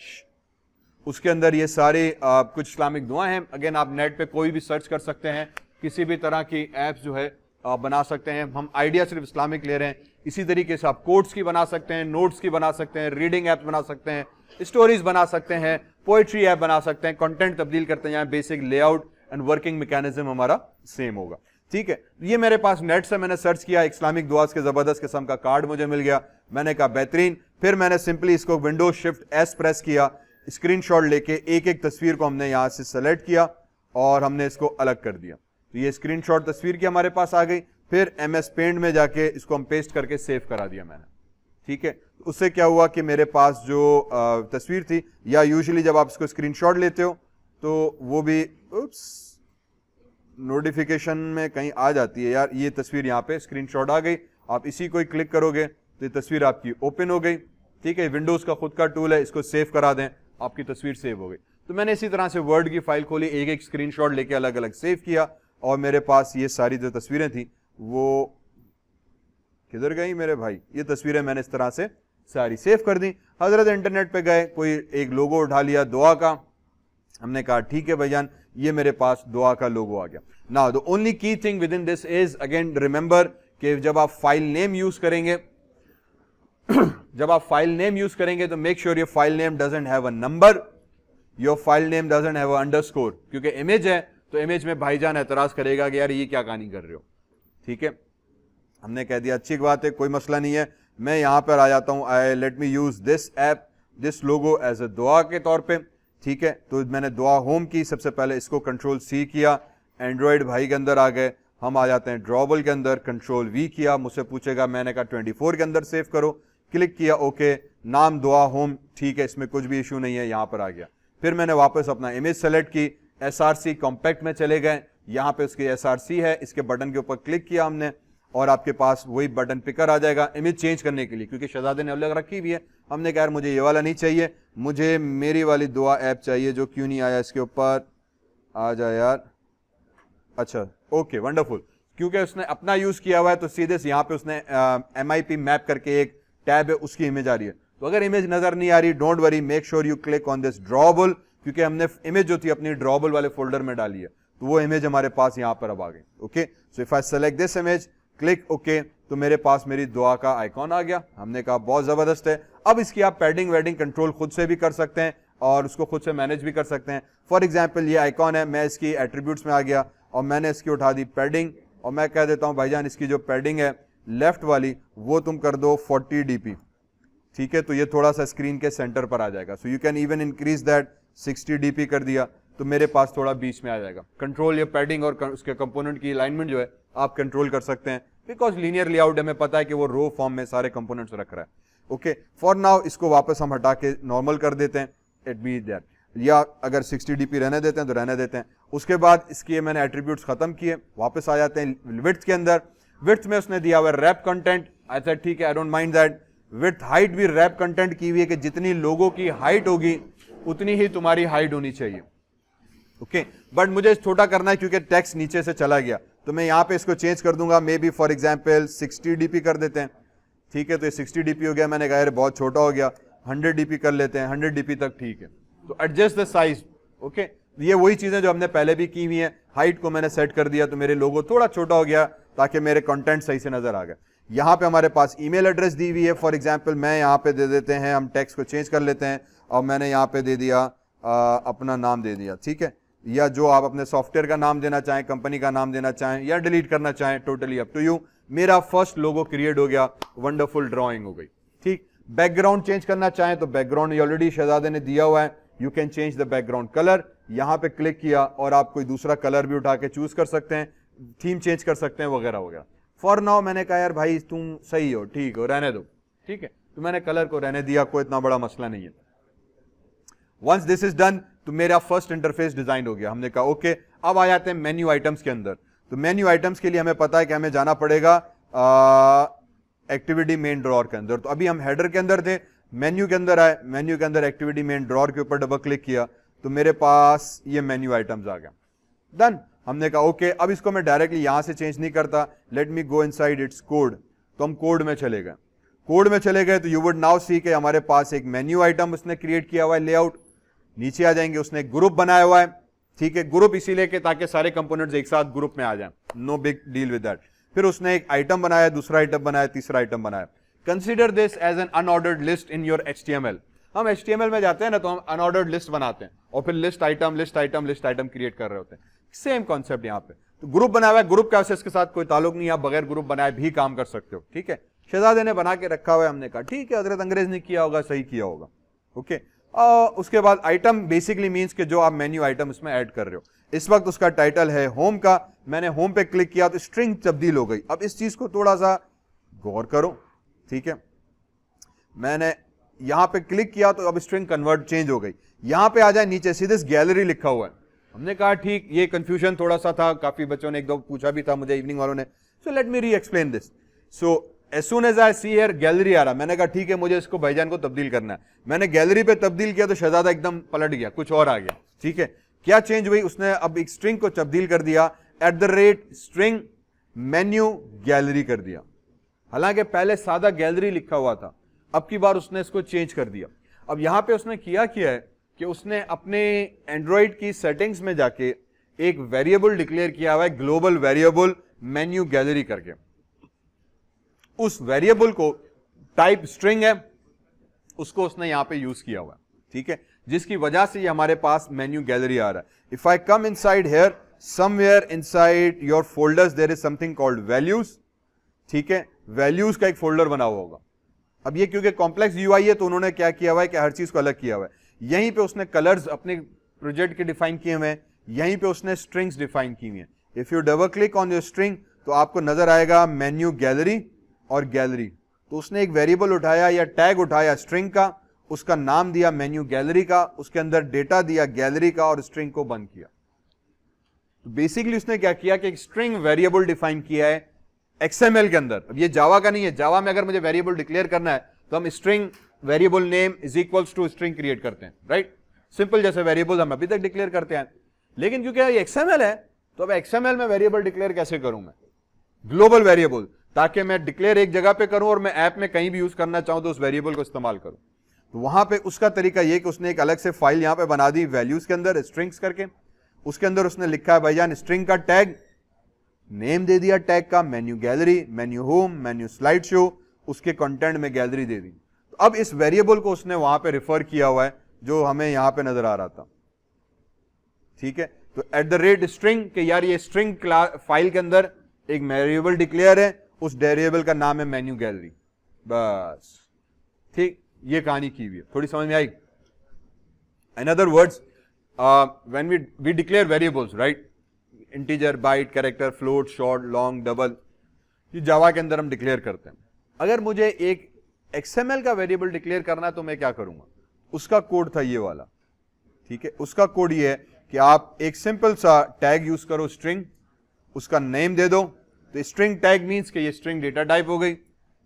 उसके अंदर ये सारे कुछ इस्लामिक दुआ हैं। अगेन आप नेट पे कोई भी सर्च कर सकते हैं, किसी भी तरह की ऐप्स जो है बना सकते हैं। हम आइडिया सिर्फ इस्लामिक ले रहे हैं। इसी तरीके से आप कोड्स की बना सकते हैं, नोट्स की बना सकते हैं, रीडिंग ऐप्स बना सकते हैं, स्टोरीज बना सकते हैं, पोएट्री ऐप बना सकते हैं, कंटेंट तब्दील करते हैं। यहाँ basic layout and working mechanism हमारा सेम होगा। ठीक है, ये मेरे पास नेट से मैंने सर्च किया, इस्लामिक दुआस के जबरदस्त किस्म का कार्ड मुझे मिल गया। मैंने कहा बेहतरीन। फिर मैंने सिंपली इसको विंडोज शिफ्ट एस प्रेस किया, स्क्रीनशॉट लेके एक एक तस्वीर को हमने यहां से सेलेक्ट किया और हमने इसको अलग कर दिया। तो ये स्क्रीनशॉट तस्वीर की हमारे पास आ गई। फिर MS पेंट में जाके इसको हम पेस्ट करके सेव करा दिया मैंने। ठीक है, उससे क्या हुआ कि मेरे पास जो तस्वीर थी, या यूजुअली जब आप इसको स्क्रीनशॉट लेते हो तो वो भी नोटिफिकेशन में कहीं आ जाती है यार, ये तस्वीर यहाँ पे स्क्रीनशॉट आ गई, आप इसी को ही क्लिक करोगे तो ये तस्वीर आपकी ओपन हो गई। ठीक है, विंडोज का खुद का टूल है, इसको सेव करा दें, आपकी तस्वीर सेव हो गई। तो मैंने इसी तरह से वर्ड की फाइल खोली, एक एक स्क्रीनशॉट लेके अलग अलग सेव किया, और मेरे पास ये सारी जो तस्वीरें थी वो किधर गई मेरे भाई, ये तस्वीरें मैंने इस तरह से सारी सेव कर दी। हजरत इंटरनेट पे गए, कोई एक लोगो उठा लिया दुआ का, हमने कहा ठीक है भाईजान, ये मेरे पास दुआ का लोगो आ गया। Now the only key thing with in this is again remember कि जब आप फाइल नेम यूज करेंगे जब आप फाइल नेम यूज करेंगे तो make sure your file name doesn't have a number, your file name doesn't have a underscore, क्योंकि image है तो इमेज में भाईजान एतराज करेगा कि यार ये क्या कहानी कर रहे हो। ठीक है, हमने कह दिया अच्छी बात है, कोई मसला नहीं है, मैं यहां पर आ जाता हूं, I let me use this app, this logo as a दुआ के तौर पे। ठीक है, तो मैंने दुआ होम की, सबसे पहले इसको कंट्रोल सी किया, एंड्रॉयड भाई के अंदर आ गए, हम आ जाते हैं ड्रॉबल के अंदर, कंट्रोल वी किया, मुझसे पूछेगा, मैंने कहा 24 के अंदर सेव करो, क्लिक किया ओके, नाम दुआ होम, ठीक है, इसमें कुछ भी इशू नहीं है, यहां पर आ गया। फिर मैंने वापस अपना इमेज सेलेक्ट की, SRC कॉम्पैक्ट में चले गए, यहां पे उसकी SRC है, इसके बटन के ऊपर क्लिक किया हमने, और आपके पास वही बटन पिकर आ जाएगा इमेज चेंज करने के लिए, क्योंकि शहजादे ने अलग रखी हुई है। हमने कहा यार मुझे ये वाला नहीं चाहिए, मुझे मेरी वाली दुआ ऐप चाहिए, जो क्यों नहीं आया इसके ऊपर, आ जा यार, अच्छा ओके वंडरफुल, क्योंकि उसने अपना यूज किया हुआ है तो सीधे से यहाँ पे उसने MIP मैप करके एक टैब है उसकी इमेज आ रही है। तो अगर इमेज नजर नहीं आ रही, don't worry, make sure you click on this drawable, क्योंकि हमने इमेज जो थी अपनी ड्रॉबल वाले फोल्डर में डाली है, तो वो इमेज हमारे पास यहाँ पर अब आ गई। Okay, so if I select this image, click okay, तो मेरे पास मेरी दुआ का आइकॉन आ गया। हमने कहा बहुत जबरदस्त है। अब इसकी आप पैडिंग वेडिंग कंट्रोल खुद से भी कर सकते हैं और उसको खुद से मैनेज भी कर सकते हैं। फॉर एग्जाम्पल ये आइकॉन है, मैं इसकी एट्रीब्यूट्स में आ गया और मैंने इसकी उठा दी पैडिंग, और मैं कह देता हूं भाईजान इसकी जो पैडिंग है लेफ्ट वाली वो तुम कर दो 40 dp। ठीक है, तो ये थोड़ा सा स्क्रीन के सेंटर पर आ जाएगा। So you can even increase that, 60 dp कर दिया तो मेरे पास थोड़ा बीच में आ जाएगा। कंट्रोल ये पैडिंग और उसके कंपोनेंट की अलाइनमेंट जो है आप कंट्रोल कर सकते हैं, बिकॉज लीनियर लेआउट हमें पता है कि वो रो फॉर्म में सारे कंपोनेंट्स रख रहा है। ओके, फॉर नाउ इसको वापस हम हटा के नॉर्मल कर देते हैं, इट बी दैट, या अगर 60 dp रहने देते हैं तो रहने देते हैं। उसके बाद इसके मैंने एट्रीब्यूट्स खत्म किए, वापस आ जाते हैं विड्थ के अंदर। विड्थ में उसने दिया हुआ रैप कंटेंट, आई सेड ठीक है, I don't mind that. Width height भी रैप कंटेंट की हुई है कि जितनी लोगों की हाइट होगी उतनी ही तुम्हारी हाइट होनी चाहिए। ओके, बट मुझे छोटा करना है क्योंकि टेक्स्ट नीचे से चला गया, तो मैं यहां पे इसको चेंज कर दूंगा, may be for example 60 dp कर देते हैं। ठीक है, तो ये 60 dp हो गया, मैंने कहा यार बहुत छोटा हो गया, 100 dp कर लेते हैं, 100 dp तक ठीक है। तो एडजस्ट द साइज। ओके, ये वही चीजें जो हमने पहले भी की हुई है, हाइट को मैंने सेट कर दिया तो मेरे लोगो थोड़ा छोटा हो गया ताकि मेरे कंटेंट सही से नजर आ गया। यहाँ पे हमारे पास ईमेल एड्रेस दी हुई है, फॉर एग्जाम्पल मैं यहाँ पे दे देते हैं, हम टेक्स्ट को चेंज कर लेते हैं और मैंने यहाँ पे दे दिया अपना नाम दे दिया। ठीक है, या जो आप अपने सॉफ्टवेयर का नाम देना चाहें, कंपनी का नाम देना चाहें या डिलीट करना चाहें, टोटली अप टू यू। मेरा फर्स्ट लोगो क्रिएट हो गया, वंडरफुल ड्राइंग हो गई। ठीक, बैकग्राउंड चेंज करना चाहें तो बैकग्राउंड ऑलरेडी शहजादे ने दिया हुआ है, you can change the background colour. यहां पे क्लिक किया और आप कोई दूसरा कलर भी उठा के चूज कर सकते हैं, थीम चेंज कर सकते हैं वगैरह वगैरह। फॉर नाउ मैंने कहा यार भाई तुम सही हो, ठीक हो, रहने दो। ठीक है, तो मैंने कलर को रहने दिया, कोई इतना बड़ा मसला नहीं है। वंस दिस इज डन तो मेरा फर्स्ट इंटरफेस डिजाइन हो गया। हमने कहा ओके, अब आ जाते हैं मेन्यू आइटम्स के अंदर। तो मेन्यू आइटम्स के लिए हमें पता है कि हमें जाना पड़ेगा एक्टिविटी मेन ड्रॉअर के अंदर। तो अभी हम हेडर के अंदर थे, मेन्यू के अंदर आए, मेन्यू के अंदर एक्टिविटी मेन ड्रॉअर के ऊपर डबल क्लिक किया तो मेरे पास ये मेन्यू आइटम्स आ गया। डन, हमने कहा ओके, अब इसको मैं डायरेक्टली यहां से चेंज नहीं करता, let me go inside it's code. तो हम कोड में चले गए, कोड में चले गए तो यू वुड नाउ सी के हमारे पास एक मेन्यू आइटम उसने क्रिएट किया हुआ है, लेआउट। नीचे आ जाएंगे, उसने एक ग्रुप बनाया हुआ है। ठीक है, ग्रुप इसीलिए कि ताकि सारे कंपोनेंट्स एक साथ ग्रुप में आ जाएं, no big deal with that. फिर उसने एक आइटम बनाया, दूसरा आइटम बनाया, तीसरा आइटम बनाया। Consider this as an unordered list in your HTML। हम HTML में जाते हैं ना तो हम अनऑर्डर्ड लिस्ट बनाते हैं और फिर list item list item list item create कर रहे होते हैं। सेम कॉन्सेप्ट यहाँ पे। तो ग्रुप बनाया हुआ है, ग्रुप का इसके साथ कोई ताल्लुक नहीं, आप बगैर ग्रुप बनाए भी काम कर सकते हो। ठीक है, शहजादे ने बना के रखा हुआ है, हमने कहा ठीक है, हजरत अंग्रेज ने किया होगा, सही किया होगा। ओके, उसके बाद आइटम बेसिकली मींस कि जो आप मेन्यू आइटम इसमें ऐड कर रहे हो। इस वक्त उसका टाइटल है होम का, मैंने होम पे क्लिक किया तो स्ट्रिंग तब्दील हो गई। अब इस चीज को थोड़ा सा गौर करो। ठीक है, मैंने यहां पे क्लिक किया तो अब स्ट्रिंग कन्वर्ट चेंज हो गई। यहां पे आ जाए नीचे सीधे गैलरी लिखा हुआ है, हमने कहा ठीक, ये कंफ्यूजन थोड़ा सा था, काफी बच्चों ने एक दो पूछा भी था मुझे इवनिंग वालों ने, सो let me reexplain this. So as soon as I see here gallery आ रहा, मैंने कहा ठीक है मुझे इसको भाईजान को तब्दील करना है। मैंने गैलरी पे तब्दील किया तो शहजादा एकदम पलट गया, कुछ और आ गया। ठीक है, क्या चेंज हुई, उसने अब एक स्ट्रिंग को तब्दील कर दिया, @string मेन्यू गैलरी कर दिया। हालांकि पहले सादा गैलरी लिखा हुआ था, अब की बार उसने इसको चेंज कर दिया। अब यहां पे उसने किया है कि उसने अपने एंड्रॉइड की सेटिंग्स में जाके एक वेरिएबल डिक्लेयर किया हुआ है, ग्लोबल वेरिएबल मेन्यू गैलरी करके। उस वेरिएबल को टाइप स्ट्रिंग है, उसको उसने यहां पे यूज किया हुआ है। ठीक है, जिसकी वजह से ये हमारे पास मेन्यू गैलरी आ रहा है। If I come inside here, somewhere inside your folders there is something called values. ठीक है, वैल्यूज का एक फोल्डर बना हुआ होगा। अब ये क्योंकि कॉम्प्लेक्स यूआई है तो उन्होंने क्या किया हुआ है कि हर चीज को अलग किया हुआ है। यहीं पे उसने कलर्स अपने प्रोजेक्ट के डिफाइन किए हुए हैं, यहीं पे उसने स्ट्रिंग्स डिफाइन की हुई है। If U double click on your string तो आपको नजर आएगा मेन्यू गैलरी और गैलरी। तो उसने एक वेरिएबल उठाया या टैग उठाया स्ट्रिंग का, उसका नाम दिया मेन्यू गैलरी का, उसके अंदर डेटा दिया गैलरी का और स्ट्रिंग को बंद किया। तो बेसिकली उसने क्या किया कि एक स्ट्रिंग वेरिएबल डिफाइन किया है XML के अंदर। अब ये जावा का नहीं है, जावा में अगर मुझे वेरिएबल डिक्लेयर करना है तो हम string variable name is equals to string create करते हैं, राइट? सिंपल जैसे वेरिएबल हम अभी तक डिक्लेयर करते हैं। लेकिन क्योंकि ये XML है तो अब XML में वेरिएबल डिक्लेयर कैसे करूं मैं? ग्लोबल वेरिएबल, ताकि मैं डिक्लेयर एक जगह पे करूं और मैं ऐप में कहीं भी यूज करना चाहूं तो उस वेरिएबल को इस्तेमाल करूं। तो वहां पे उसका तरीका यह कि उसने एक अलग से फाइल यहां पे बना दी वैल्यूज के अंदर, स्ट्रिंग्स करके। उसके अंदर उसने लिखा है भाईजान स्ट्रिंग का टैग, नेम दे दिया टैग का menu gallery, menu home, menu slide show, उसके कंटेंट में गैलरी दे दी। तो अब इस वेरिएबल को उसने वहां पे रिफर किया हुआ है जो हमें यहां पे नजर आ रहा था। ठीक है, तो @string के यार ये स्ट्रिंग फाइल के अंदर एक वेरिएबल डिक्लेयर है, उस वेरिएबल का नाम है मेन्यू गैलरी। बस ठीक, ये कहानी की हुई है, थोड़ी समझ में आई? In other words, when we declare variables, right, integer, byte, character, float, short, long, double, ये जावा के अंदर हम डिक्लेयर करते हैं। अगर मुझे एक XML का वेरिएबल डिक्लेयर करना है तो मैं क्या करूंगा? उसका कोड था ये वाला। ठीक है, उसका कोड ये है कि आप एक सिंपल सा टैग यूज करो स्ट्रिंग, उसका नेम दे दो। तो स्ट्रिंग टैग मींस कि ये स्ट्रिंग डेटा टाइप हो गई।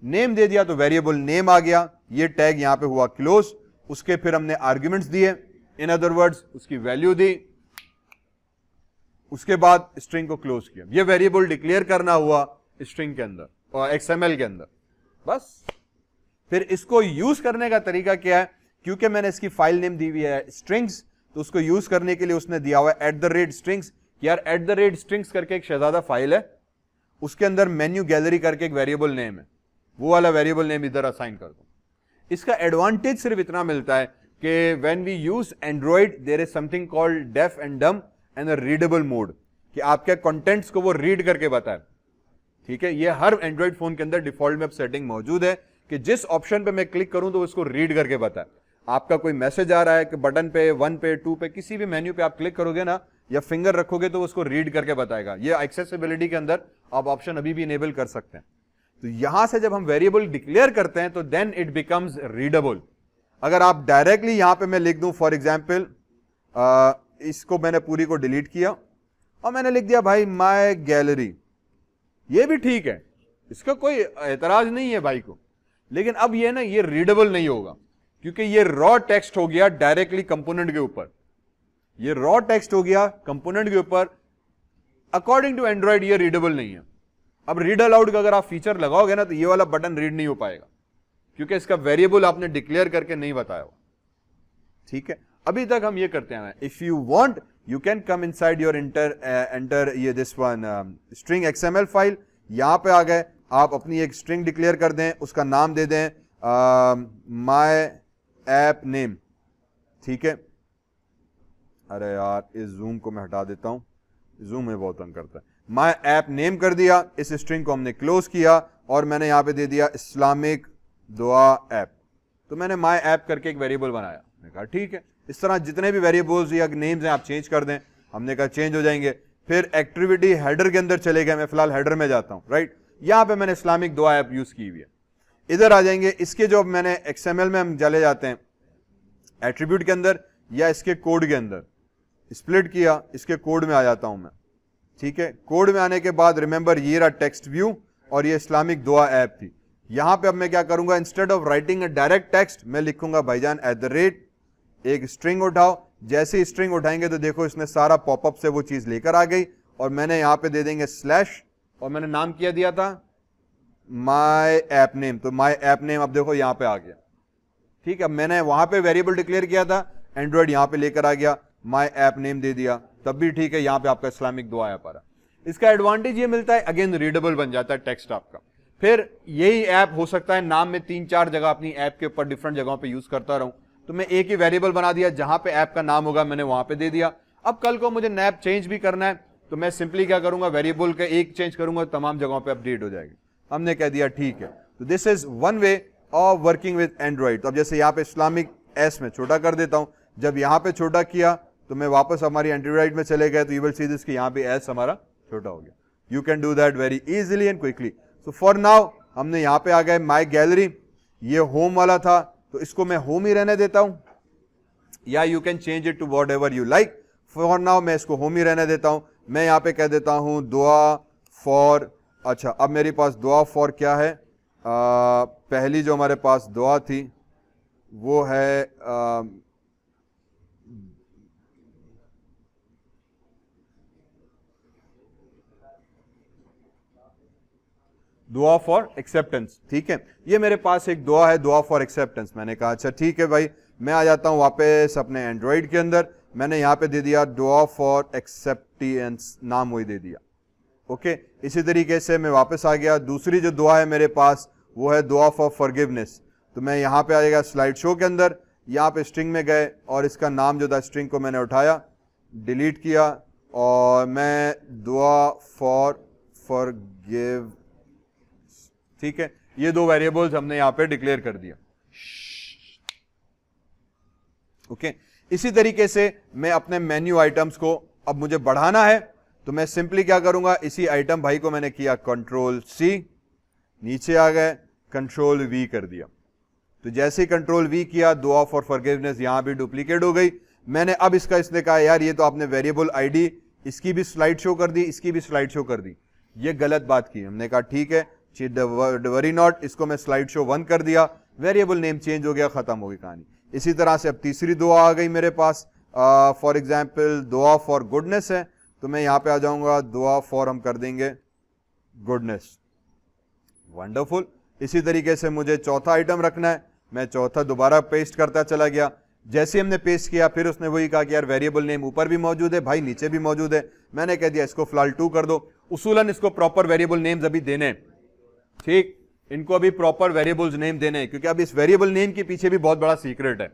नेम दे दिया तो वेरिएबल नेम आ गया, ये टैग यहां पे हुआ क्लोज। उसके फिर हमने आर्ग्यूमेंट्स दिए, इन अदर वर्ड्स उसकी वैल्यू दी, उसके बाद स्ट्रिंग को क्लोज किया। ये वेरिएबल डिक्लेयर करना हुआ स्ट्रिंग के अंदर और XML के अंदर। बस फिर इसको यूज करने का तरीका क्या है? क्योंकि मैंने इसकी फाइल नेम दी हुई है स्ट्रिंग्स, तो उसको यूज करने के लिए उसने दिया हुआ है @strings। यार @strings करके एक शहजादा फाइल है, उसके अंदर मेन्यू गैलरी करके एक वेरिएबल नेम है, वो वाला वेरिएबल नेम इधर असाइन कर दो। इसका एडवांटेज सिर्फ इतना मिलता है कि when we use Android there is something called deaf and dumb and a readable mode, कि आपके कंटेंट्स को वो रीड करके बताए। ठीक है, ये हर एंड्रॉइड फोन के अंदर डिफॉल्ट में सेटिंग मौजूद है कि जिस ऑप्शन पे मैं क्लिक करूं तो उसको रीड करके बताए। आपका कोई मैसेज आ रहा है कि बटन पे 1 पे 2 पे किसी भी मेन्यू पे आप क्लिक करोगे ना या फिंगर रखोगे तो उसको रीड करके बताएगा। ये एक्सेसिबिलिटी के अंदर आप ऑप्शन अभी भी इनेबल कर सकते हैं। तो यहां से जब हम वेरिएबल डिक्लेयर करते हैं तो देन इट बिकम्स रीडेबल। अगर आप डायरेक्टली यहां पे मैं लिख दूं फॉर एग्जाम्पल, इसको मैंने पूरी को डिलीट किया और मैंने लिख दिया भाई माय गैलरी, ये भी ठीक है, इसका कोई एतराज नहीं है भाई को। लेकिन अब ये ना ये रीडेबल नहीं होगा क्योंकि ये रॉ टेक्स्ट हो गया डायरेक्टली कंपोनेंट के ऊपर। ये रॉ टेक्स्ट हो गया कंपोनेंट के ऊपर, अकॉर्डिंग टू एंड्रॉइड ये रीडेबल नहीं है। अब रीड अलाउड का अगर आप फीचर लगाओगे ना तो ये वाला बटन रीड नहीं हो पाएगा क्योंकि इसका वेरिएबल आपने डिक्लेयर करके नहीं बताया हो। ठीक है, अभी तक हम ये करते हैं। If you want you can come inside your enter ये this one string XML file, यहां पे आ गए, आप अपनी एक स्ट्रिंग डिक्लेयर कर दें, उसका नाम दे दें माय ऐप नेम। ठीक है, अरे यार इस जूम को मैं हटा देता हूं, जूम में बहुत तंग करता है। माय ऐप नेम कर दिया, इस स्ट्रिंग को हमने क्लोज किया और मैंने यहां पे दे दिया इस्लामिक दुआ ऐप। तो मैंने माय ऐप करके एक वेरिएबल बनाया। मैंने कहा ठीक है, इस तरह जितने भी वेरिएबल्स या नेम्स हैं आप चेंज कर दें। हमने कहा चेंज हो जाएंगे। फिर एक्टिविटी हेडर के अंदर चले गए, मैं फिलहाल हेडर में जाता हूं, राइट। यहां पे मैंने इस्लामिक दुआ ऐप यूज की हुई है। इधर आ जाएंगे, इसके जो मैंने XML में हम चले जाते हैं एट्रीब्यूट के अंदर या इसके कोड के अंदर, स्प्लिट किया, इसके कोड में आ जाता हूं मैं, ठीक है। कोड में आने के बाद रिमेंबर ये रहा टेक्स्ट व्यू और ये इस्लामिक दुआ ऐप थी। यहां पे अब मैं क्या करूंगा, instead of writing a direct text मैं लिखूंगा भाईजान @ एक स्ट्रिंग उठाओ। जैसे ही स्ट्रिंग उठाएंगे तो देखो इसने सारा पॉपअप से वो चीज लेकर आ गई और मैंने यहां पे दे देंगे स्लैश और मैंने नाम क्या दिया था, माय ऐप नेम। तो माय ऐप नेम अब देखो यहां पे आ गया, ठीक है। अब मैंने वहां पे वेरिएबल डिक्लेयर किया था, एंड्रॉइड यहां पे लेकर आ गया, माय ऐप नेम दे दिया, तब भी ठीक है। यहां पे आपका इस्लामिक दुआ ऐप आ रहा। इसका एडवांटेज ये मिलता है, अगेन रीडेबल बन जाता है टेक्स्ट आपका। फिर यही ऐप हो सकता है नाम में 3-4 जगह अपनी ऐप के ऊपर डिफरेंट जगहों पे यूज करता रहूं, तो मैं एक ही वेरिएबल बना दिया, जहां पे ऐप का नाम होगा मैंने वहां पे दे दिया। अब कल को मुझे नैप चेंज भी करना है तो मैं सिंपली क्या करूंगा, वेरिएबल का एक चेंज करूंगा, तमाम जगहों पे अपडेट हो जाएगी। हमने कह दिया ठीक है। तो this is one way of working with Android. तो अब जैसे यहाँ पे इस्लामिक एस में छोटा कर देता हूं, जब यहाँ पे छोटा किया तो मैं वापस हमारी एंड्रॉइड में चले गए, तो यू विल सी दिस कि यहाँ पे एस हमारा छोटा हो गया। You can do that very easily and quickly. So for now हमने यहाँ पे आ गए माई गैलरी, ये होम वाला था तो इसको मैं होम ही रहने देता हूं, या you can change it to whatever you like. For now मैं इसको होम ही रहने देता हूं। मैं यहाँ पे कह देता हूं दुआ फॉर, अच्छा अब मेरे पास दुआ फॉर क्या है, पहली जो हमारे पास दुआ थी वो है दुआ फॉर एक्सेप्टेंस, ठीक है। ये मेरे पास एक दुआ है, दुआ फॉर एक्सेप्टेंस। मैंने कहा अच्छा ठीक है भाई, मैं आ जाता हूं वापस अपने एंड्रॉइड के अंदर। मैंने यहां पे दे दिया दुआ फॉर एक्सेप्टेंस, नाम वही दे दिया, ओके। इसी तरीके से मैं वापस आ गया। दूसरी जो दुआ है मेरे पास वो है दुआ फॉर फॉरगिवनेस। तो मैं यहां पे आएगा स्लाइड शो के अंदर, यहां पे स्ट्रिंग में गए और इसका नाम जो था, स्ट्रिंग को मैंने उठाया, डिलीट किया और मैं दुआ फॉर फॉरगिव, ठीक है। ये दो वेरिएबल्स हमने यहां पे डिक्लेयर कर दिया, ओके। इसी तरीके से मैं अपने मेन्यू आइटम्स को, अब मुझे बढ़ाना है तो मैं सिंपली क्या करूंगा, इसी आइटम भाई को मैंने किया Ctrl+C, नीचे आ गए Ctrl+V कर दिया। तो जैसे ही Ctrl+V किया, दुआ फॉर फॉरगिवनेस यहां भी डुप्लीकेट हो गई। मैंने अब इसने कहा यार ये तो आपने वेरिएबल आईडी इसकी भी स्लाइड शो कर दी, इसकी भी स्लाइड शो कर दी, ये गलत बात की। हमने कहा ठीक है, वरी नॉट, इसको मैं स्लाइड शो 1 कर दिया, वेरिएबल नेम चेंज हो गया, खत्म हो गई कहानी। इसी तरह से अब तीसरी दुआ आ गई मेरे पास, फॉर एग्जाम्पल दुआ फॉर गुडनेस है, तो मैं यहां पे आ जाऊंगा, दुआ फॉर हम कर देंगे गुडनेस, वंडरफुल। इसी तरीके से मुझे चौथा आइटम रखना है, मैं चौथा दोबारा पेस्ट करता चला गया। जैसे हमने पेस्ट किया फिर उसने वही कहा कि यार वेरिएबल नेम ऊपर भी मौजूद है भाई, नीचे भी मौजूद है। मैंने कह दिया इसको फिलहाल 2 कर दो। उसूलन इसको प्रॉपर वेरिएबल नेम्स अभी देने, ठीक, इनको अभी प्रॉपर वेरिएबल्स नेम देने, क्योंकि अब इस वेरिएबल नेम के पीछे भी बहुत बड़ा सीक्रेट है,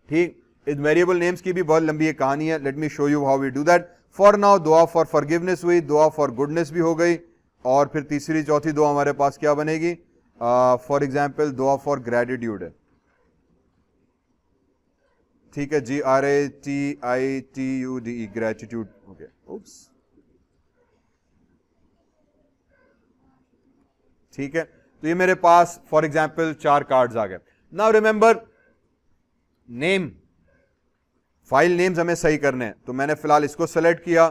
ठीक। इस वेरिएबल नेम्स की भी बहुत लंबी एक कहानी है। Let me show you how we do that. For now दुआ फॉर फॉरगिवनेस हुई, दुआ फॉर गुडनेस भी हो गई, और फिर तीसरी चौथी दुआ हमारे पास क्या बनेगी, फॉर एग्जाम्पल दुआ फॉर ग्रेटिट्यूड है, ठीक है, GRATITUDE, ग्रेटिट्यूड, ओके, उप्स, ठीक है। तो ये मेरे पास फॉर एग्जाम्पल 4 कार्ड्स आ गए। Now remember name, file names हमें सही करने हैं, तो मैंने फिलहाल इसको सेलेक्ट किया,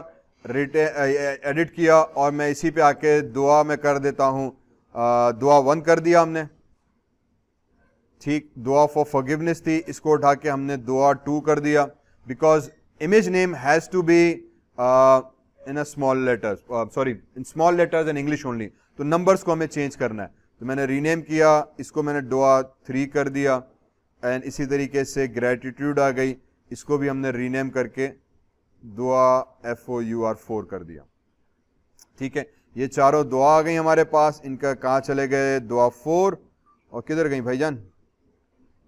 एडिट किया और मैं इसी पे आके दुआ में कर देता हूं, दुआ 1 कर दिया हमने, ठीक। दुआ फॉर फॉरगिवनेस थी, इसको उठा के हमने दुआ 2 कर दिया, because image name has to be in small letters, sorry in small letters in English only, तो नंबर्स को हमें चेंज करना है। तो मैंने रीनेम किया, इसको मैंने दुआ 3 कर दिया, एंड इसी तरीके से ग्रेटिट्यूड आ गई, इसको भी हमने रीनेम करके दुआ FOUR4 कर दिया, ठीक है। ये चारों दुआ आ गई हमारे पास। इनका कहाँ चले गए, दुआ 4, और किधर गई भाईजान,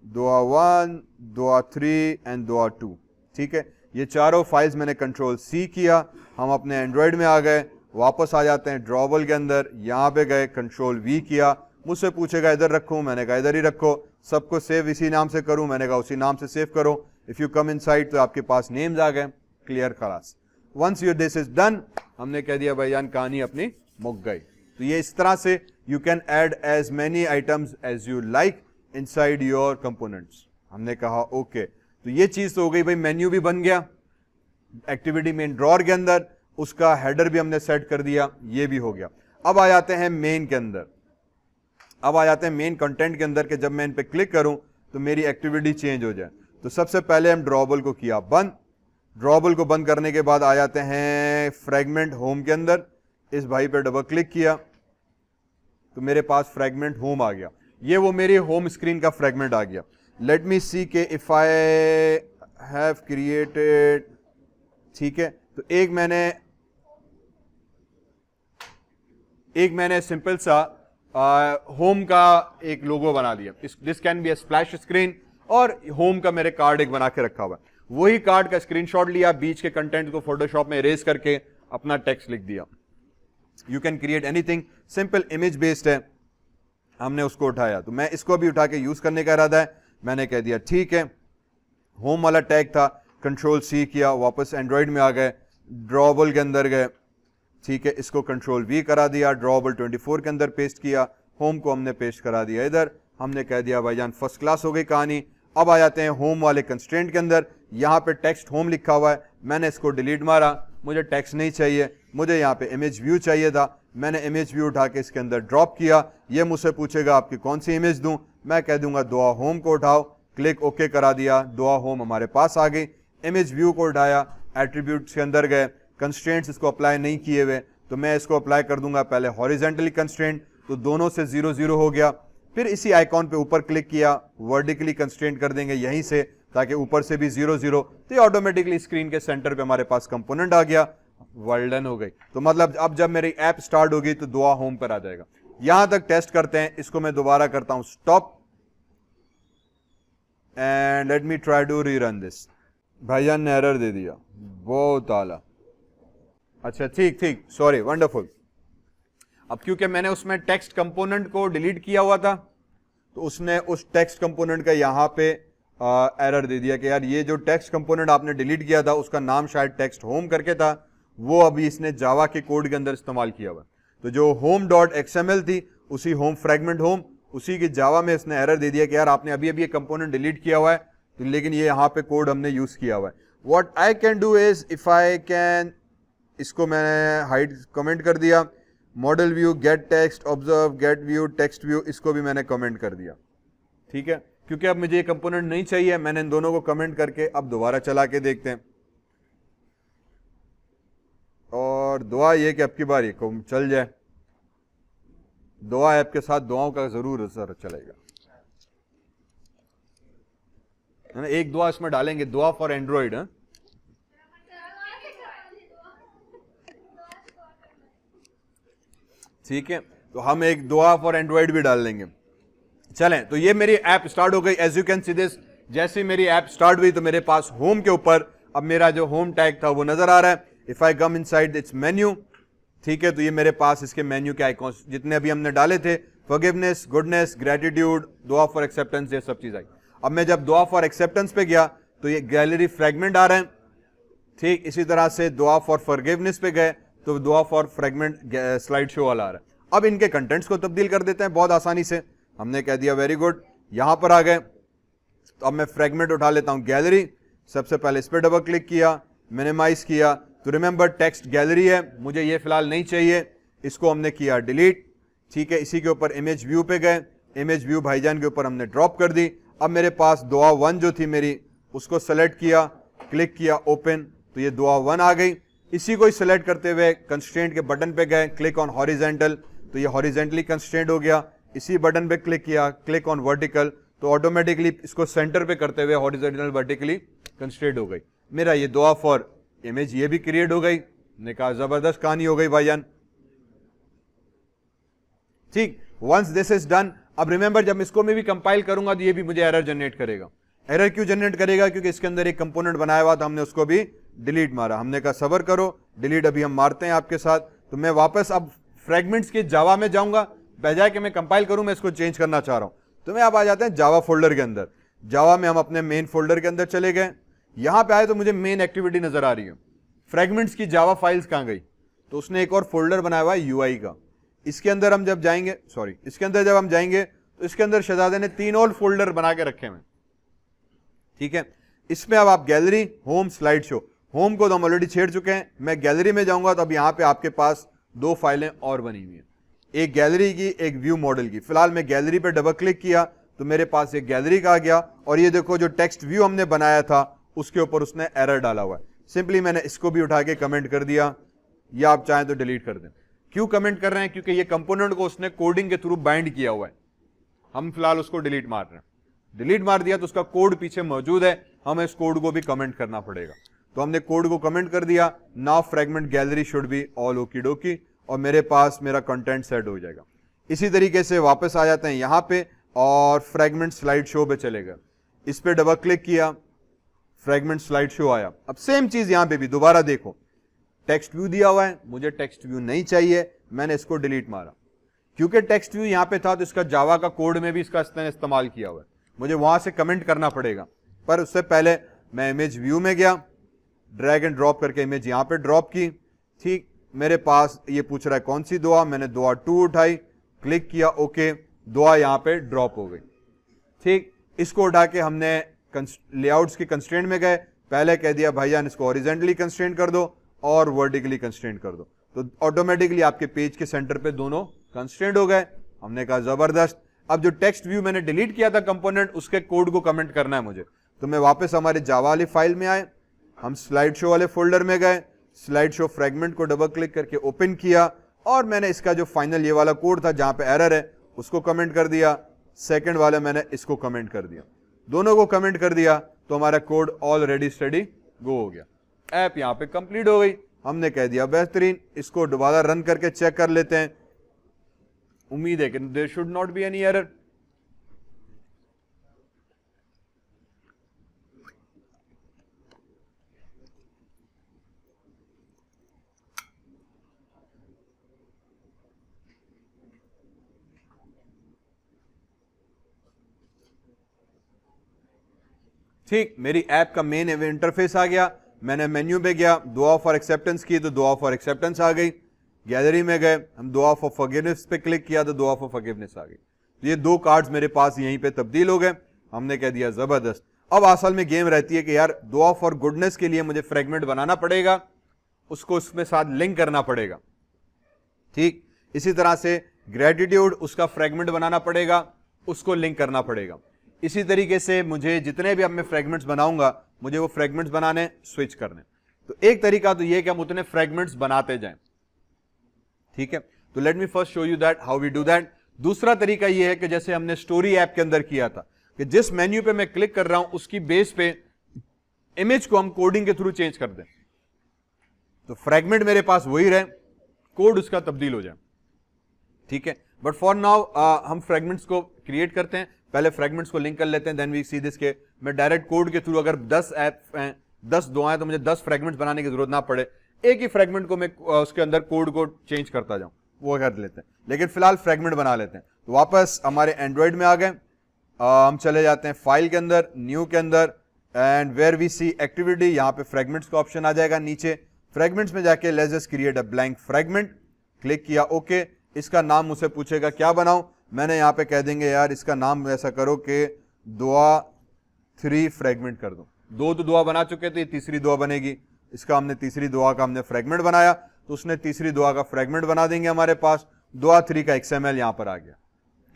दुआ 1, दुआ 3 एंड दुआ 2, ठीक है। ये चारों फाइल्स मैंने Ctrl+C किया, हम अपने एंड्रॉयड में आ गए, वापस आ जाते हैं ड्रॉबल के अंदर, यहाँ पे गए Ctrl+V किया। मुझसे पूछेगा इधर रखूं, मैंने कहा इधर ही रखो। सबको सेव इसी नाम से करूं, मैंने कहा उसी नाम से सेव करो। इफ यू कम इनसाइड तो आपके पास नेम्स आ गए, क्लियर, खलास। Once your this is done, हमने कह दिया भाईजान कहानी अपनी मुक गई। तो ये इस तरह से you can add as many items as you like inside your components. हमने कहा ओके, तो ये चीज तो हो गई भाई, मेन्यू भी बन गया, एक्टिविटी मेन ड्रॉर के अंदर, उसका हेडर भी हमने सेट कर दिया, ये भी हो गया। अब आ जाते हैं मेन के अंदर, अब आ जाते हैं मेन कंटेंट के अंदर, कि जब मैं इन पे क्लिक करूं तो मेरी एक्टिविटी चेंज हो जाए। तो सबसे पहले हम ड्रॉबल को किया बंद, ड्रॉबल को बंद करने के बाद आ जाते हैं फ्रैगमेंट होम के अंदर, इस भाई पे डबल क्लिक किया तो मेरे पास फ्रैगमेंट होम आ गया, ये वो मेरी होम स्क्रीन का फ्रैगमेंट आ गया। लेट मी सी के इफ आई हैव क्रिएटेड, ठीक है, तो एक मैंने सिंपल सा होम का एक लोगो बना दिया, this can be a splash screen, और होम का मेरे कार्ड एक बना के रखा हुआ है, वही कार्ड का स्क्रीनशॉट लिया, बीच के कंटेंट को फोटोशॉप में इरेज करके अपना टेक्स्ट लिख दिया। You can create anything, simple image based है, हमने उसको उठाया, तो मैं इसको भी उठा के यूज करने का इरादा है। मैंने कह दिया ठीक है, होम वाला टैग था, कंट्रोल सी किया, वापस एंड्रॉइड में आ गए, ड्रॉबल के अंदर गए, ठीक है, इसको कंट्रोल वी करा दिया, ड्रॉबल 24 के अंदर पेस्ट किया, होम को हमने पेस्ट करा दिया इधर, हमने कह दिया भाईजान फर्स्ट क्लास हो गई कहानी। अब आ जाते हैं होम वाले कंस्ट्रेंट के अंदर, यहाँ पे टेक्स्ट होम लिखा हुआ है, मैंने इसको डिलीट मारा, मुझे टेक्स्ट नहीं चाहिए, मुझे यहाँ पे इमेज व्यू चाहिए था, मैंने इमेज व्यू उठा के इसके अंदर ड्रॉप किया। ये मुझसे पूछेगा आपकी कौन सी इमेज दूं, मैं कह दूंगा दुआ होम को उठाओ, क्लिक ओके करा दिया, दुआ होम हमारे पास आ गई। इमेज व्यू को उठाया, एट्रीब्यूट्स के अंदर गए, कंस्ट्रेंट्स इसको अप्लाई नहीं किए हुए, तो मैं इसको अप्लाई कर दूंगा पहले हॉरिजेंटली कंस्ट्रेंट, तो दोनों से 0 0 हो गया। फिर इसी आइकॉन पे ऊपर क्लिक किया, वर्टिकली कंस्ट्रेंट कर देंगे यहीं से, ताकि ऊपर से भी 0 0, तो ये ऑटोमेटिकली स्क्रीन के सेंटर पे हमारे पास कंपोनेंट आ गया, वेल डन हो गई। तो मतलब अब जब मेरी ऐप स्टार्ट होगी तो दुआ होम पर आ जाएगा। यहां तक टेस्ट करते हैं, इसको मैं दोबारा करता हूं stop, and let me try to rerun this. भाईजान ने एरर दे दिया, बहुत आला, अच्छा ठीक, सॉरी, वंडरफुल। अब क्योंकि मैंने उसमें टेक्स्ट कंपोनेंट को डिलीट किया हुआ था, तो उसने उस टेक्स्ट कंपोनेंट का यहाँ पे एरर दे दिया कि यार ये जो टेक्स्ट कंपोनेंट आपने डिलीट किया था उसका नाम शायद टेक्स्ट होम करके था, वो अभी इसने जावा के कोड के अंदर इस्तेमाल किया हुआ। तो जो home.xml थी, उसी होम फ्रैगमेंट होम, उसी की जावा में इसने एरर दे दिया कि यार आपने अभी अभी ये कंपोनेंट डिलीट किया हुआ है, तो लेकिन ये यहाँ पे कोड हमने यूज किया हुआ है। What I can do is, if I can, इसको मैंने हाइड कमेंट कर दिया, model view, gate text, observe, gate view, text view, इसको भी मैंने कमेंट कर दिया, ठीक है, क्योंकि अब मुझे ये कंपोनेंट नहीं चाहिए। मैंने इन दोनों को कमेंट करके अब दोबारा चला के देखते हैं, और दुआ ये कि आपकी बारी को चल जाए, दुआ ऐप के साथ दुआओं का जरूर असर चलेगा, है ना। एक दुआ इसमें डालेंगे, दुआ फॉर एंड्रॉइड, है ठीक है, तो हम एक दुआ फॉर एंड्रॉइड भी डाल लेंगे। चलें, तो ये मेरी ऐप स्टार्ट हो गई। As you can see this, जैसे मेरी ऐप स्टार्ट हुई तो मेरे पास होम के ऊपर अब मेरा जो होम टैग था वो नजर आ रहा है। If I come inside it's menu, ठीक है, तो ये मेरे पास इसके मेन्यू के आइकॉन्स जितने अभी हमने डाले थे, फॉरगिवनेस, गुडनेस, ग्रेटिट्यूड, दुआ फॉर एक्सेप्टेंस, ये सब चीज आई। अब मैं जब दुआ फॉर एक्सेप्टेंस पे गया तो ये गैलरी फ्रेगमेंट आ रहे हैं, ठीक, इसी तरह से दुआ फॉर फॉरगिवनेस पे गए तो दुआ फॉर फ्रेगमेंट स्लाइड शो वाला आ रहा है। अब इनके कंटेंट्स को तब्दील कर देते हैं बहुत आसानी से, हमने कह दिया वेरी गुड, यहां पर आ गए। तो अब मैं फ्रेगमेंट उठा लेता हूं गैलरी, सबसे पहले इस पर डबल क्लिक किया, मिनिमाइज किया, तो रिमेंबर टेक्स्ट गैलरी है, मुझे ये फिलहाल नहीं चाहिए, इसको हमने किया डिलीट, ठीक है। इसी के ऊपर इमेज व्यू पे गए, इमेज व्यू भाईजान के ऊपर हमने ड्रॉप कर दी। अब मेरे पास दुआ 1 जो थी मेरी, उसको सेलेक्ट किया, क्लिक किया, ओपन, तो ये दुआ 1 आ गई। इसी को ही सेलेक्ट करते हुए कंस्ट्रेंट के बटन पे गए, क्लिक ऑन हॉरिजेंटल, तो ये हॉरिजेंटली कंस्ट्रेंट हो गया। इसी बटन पे क्लिक किया, क्लिक ऑन वर्टिकल, तो ऑटोमेटिकली इसको सेंटर पे करते हुए हॉरिजेंटल वर्टिकली कंस्ट्रेंट हो गई। मेरा ये दुआ फॉर इमेज ये भी क्रिएट हो गई। ने कहा जबरदस्त कहानी हो गई भाईजान, ठीक। वंस दिस इज डन, अब रिमेंबर जब इसको मैं भी कंपाइल करूंगा तो ये भी मुझे एरर जनरेट करेगा। एरर क्यों जनरेट करेगा? क्योंकि इसके अंदर एक कंपोनेंट बनाया हुआ था, हमने उसको भी डिलीट मारा। हमने कहा सबर करो, डिलीट अभी हम मारते हैं आपके साथ। तो मैं वापस अब फ्रेगमेंट्स के जावा में जाऊंगा, बजाय कि मैं कंपाइल करूं मैं इसको चेंज करना चाह रहा हूं। तो मैं अब आ जाते हैं जावा फोल्डर के अंदर। जावा में हम अपने मेन फोल्डर के अंदर चले गए, यहां पे आए तो मुझे मेन एक्टिविटी नजर आ रही है। फ्रेगमेंट्स की जावा फाइल्स कहां गई? तो उसने एक और फोल्डर बनाया हुआ है यूआई का। इसके अंदर हम जब जाएंगे, इसके अंदर जब हम जाएंगे तो इसके अंदर शहजादे ने 3 और फोल्डर बना के रखे हैं, ठीक है। इसमें अब आप gallery, home, slide show home को तो हम ऑलरेडी छेड़ चुके हैं। मैं गैलरी में जाऊंगा तो अब यहां पे आपके पास दो फाइलें और बनी हुई हैं, एक गैलरी की, एक व्यू मॉडल की। फिलहाल मैं गैलरी पे डबल क्लिक किया तो मेरे पास एक गैलरी का आ गया, और ये देखो जो टेक्स्ट व्यू हमने बनाया था उसके ऊपर उसने एरर डाला हुआ है। सिंपली मैंने इसको भी उठा के कमेंट कर दिया, या आप चाहें तो डिलीट कर दें। क्यों कमेंट कर रहे हैं? क्योंकि ये कंपोनेंट को उसने कोडिंग के थ्रू बाइंड किया हुआ है, हम फिलहाल उसको डिलीट मार रहे हैं। डिलीट मार दिया तो उसका कोड पीछे मौजूद है, हमें इस कोड को भी कमेंट करना पड़ेगा। तो हमने कोड को कमेंट कर दिया। Now fragment gallery should be all okey dokey, और मेरे पास मेरा कंटेंट सेट हो जाएगा। इसी तरीके से वापस आ जाते हैं यहां पे और फ्रैगमेंट स्लाइड शो पे चलेगा। इस पे डबल क्लिक किया, फ्रैगमेंट स्लाइड शो आया। अब सेम चीज यहां पे भी दोबारा देखो, टेक्स्ट व्यू दिया हुआ है, मुझे टेक्स्ट व्यू नहीं चाहिए, मैंने इसको डिलीट मारा। क्योंकि टेक्स्ट व्यू यहां पे था तो इसका जावा का कोड में भी इसका इस्तेमाल किया हुआ है, मुझे वहां से कमेंट करना पड़ेगा। पर उससे पहले मैं इमेज व्यू में गया, ड्रैग एंड ड्रॉप करके इमेज यहां पे ड्रॉप की। ठीक, मेरे पास ये पूछ रहा है कौन सी दुआ, मैंने दुआ 2 उठाई, क्लिक किया, ओके, दुआ यहां पे ड्रॉप हो गई। ठीक, इसको उठा के हमने लेआउट्स की कंस्ट्रेंट में गए, पहले कह दिया भाईजान इसको हॉरिजॉन्टली कंस्ट्रेंट कर दो और वर्टिकली कंस्ट्रेंट कर दो, तो ऑटोमेटिकली आपके पेज के सेंटर पे दोनों कंस्ट्रेंट हो गए। हमने कहा जबरदस्त। अब जो टेक्स्ट व्यू मैंने डिलीट किया था कंपोनेंट, उसके कोड को कमेंट करना है मुझे, तो मैं वापस हमारे जावा वाली फाइल में आए, हम स्लाइड शो वाले फोल्डर में गए, स्लाइड शो फ्रैगमेंट को डबल क्लिक करके ओपन किया, और मैंने इसका जो फाइनल ये वाला कोड था जहां पे एरर है उसको कमेंट कर दिया। सेकंड वाले मैंने इसको कमेंट कर दिया, दोनों को कमेंट कर दिया, तो हमारा कोड ऑलरेडी स्टडी गो हो गया। ऐप यहां पे कंप्लीट हो गई। हमने कह दिया बेहतरीन। इसको दोबारा रन करके चेक कर लेते हैं, उम्मीद है कि there should not be any error. ठीक, मेरी ऐप का मेन इंटरफेस आ गया। मैंने मेन्यू पे गया, दुआ फॉर एक्सेप्टेंस की तो दुआ फॉर एक्सेप्टेंस आ गई। गैलरी में गए, हम दुआ फॉर फॉरगिवनेस पे क्लिक किया तो दुआ फॉर फॉरगिवनेस आ गई। तो ये दो कार्ड्स मेरे पास यहीं पे तब्दील हो गए। हमने कह दिया जबरदस्त। अब असल में गेम रहती है कि यार दुआ फॉर गुडनेस के लिए मुझे फ्रेगमेंट बनाना पड़ेगा, उसको उसमें साथ लिंक करना पड़ेगा। ठीक, इसी तरह से ग्रेटिट्यूड, उसका फ्रेगमेंट बनाना पड़ेगा, उसको लिंक करना पड़ेगा। इसी तरीके से मुझे जितने भी अब मैं फ्रेगमेंट्स बनाऊंगा, मुझे वो फ्रेगमेंट्स बनाने स्विच करने। तो एक तरीका तो ये कि हम उतने फ्रेगमेंट्स बनाते जाएं। ठीक है, तो let me first show you that how we do that. दूसरा तरीका ये है कि जैसे हमने स्टोरी ऐप के अंदर किया था कि जिस मेन्यू पे मैं क्लिक कर रहा हूं उसकी बेस पे इमेज को हम कोडिंग के थ्रू चेंज कर दें। तो फ्रेगमेंट मेरे पास वही रहे, कोड उसका तब्दील हो जाए। ठीक है, बट फॉर नाउ हम फ्रेगमेंट्स को क्रिएट करते हैं। पहले फ्रेगमेंट्स को लिंक कर लेते हैं, देन वी सी दिस के मैं डायरेक्ट कोड के थ्रू, अगर 10 ऐप हैं, 10 दुआएं, तो मुझे 10 फ्रेगमेंट्स बनाने की जरूरत ना पड़े, एक ही फ्रेगमेंट को मैं उसके अंदर कोड को चेंज करता जाऊं, वो कर लेते हैं। लेकिन फिलहाल फ्रेगमेंट बना लेते हैं। तो वापस हमारे एंड्रॉइड में आ गए, हम चले जाते हैं फाइल के अंदर, न्यू के अंदर, and where we see activity, यहां पे फ्रेगमेंट्स का ऑप्शन आ जाएगा नीचे। फ्रेगमेंट्स में जाके let's just create a blank fragment, click किया, ओके। इसका नाम मुझसे पूछेगा क्या बनाऊं, मैंने यहां पे कह देंगे यार इसका नाम ऐसा करो कि दुआ 3 फ्रेगमेंट कर दो। 2 तो दुआ बना चुके थे, ये तीसरी दुआ बनेगी। इसका हमने तीसरी दुआ का हमने फ्रेगमेंट बनाया, तो उसने तीसरी दुआ का फ्रेगमेंट बना देंगे हमारे पास। दुआ 3 का XML यहां पर आ गया।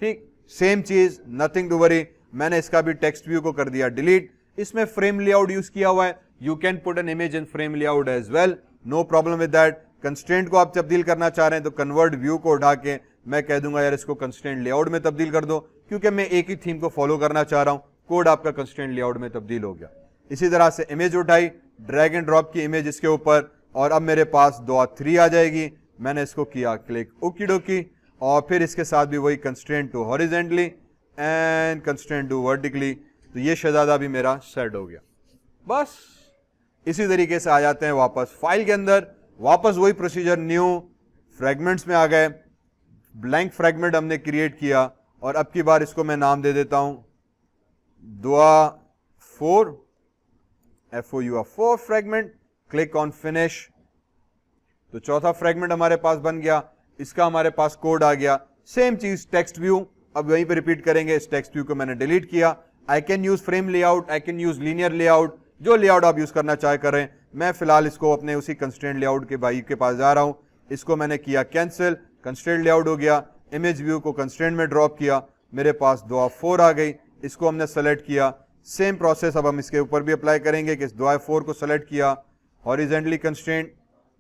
ठीक, सेम चीज, नथिंग टू वरी। मैंने इसका भी टेक्स्ट व्यू को कर दिया डिलीट। इसमें फ्रेम लेआउट यूज किया हुआ है, you can put an image in frame layout as well, no problem with that. Constraint को आप तब्दील करना चाह रहे हैं तो कन्वर्ट व्यू को उठा के मैं कह दूंगा यार इसको कंस्ट्रेंट लेआउट में तब्दील कर दो, क्योंकि मैं एक ही थीम को फॉलो करना चाह रहा हूं। कोड आपका कंस्ट्रेंट लेआउट में तब्दील हो गया। इसी तरह से इमेज उठाई, ड्रैग एंड ड्रॉप की इमेज इसके ऊपर, और अब मेरे पास दुआ 3 आ जाएगी। मैंने इसको किया क्लिक, ओकी डोकी, और फिर इसके साथ भी वही constraint to horizontally and constraint to vertically. तो ये शहजादा भी मेरा सेट हो गया। बस इसी तरीके से आ जाते हैं वापस फाइल के अंदर, वापस वही प्रोसीजर, न्यू फ्रेगमेंट्स में आ गए, ब्लैंक फ्रेगमेंट हमने क्रिएट किया, और अब की बार इसको मैं नाम दे देता हूं दुआ 4, FOUR fragment, click on finish. तो चौथा फ्रेगमेंट हमारे पास बन गया, इसका हमारे पास कोड आ गया। सेम चीज टेक्स्ट व्यू, अब वहीं पे रिपीट करेंगे। इस टेक्स्ट व्यू को मैंने डिलीट किया। I can use frame layout, I can use linear layout, जो लेआउट आप यूज करना चाहे करें। मैं फिलहाल इसको अपने उसी कंस्ट्रेंट लेआउट के भाई के पास जा रहा हूं, इसको मैंने किया कैंसिल, कंस्ट्रेंट लेआउट हो गया, इमेज व्यू को कंस्ट्रेंट में ड्रॉप किया, मेरे पास दुआ 4 आ गई, इसको हमने सेलेक्ट किया। सेम प्रोसेस अब हम इसके ऊपर भी अप्लाई करेंगे कि इस दुआ 4 को सेलेक्ट किया, horizontally constraint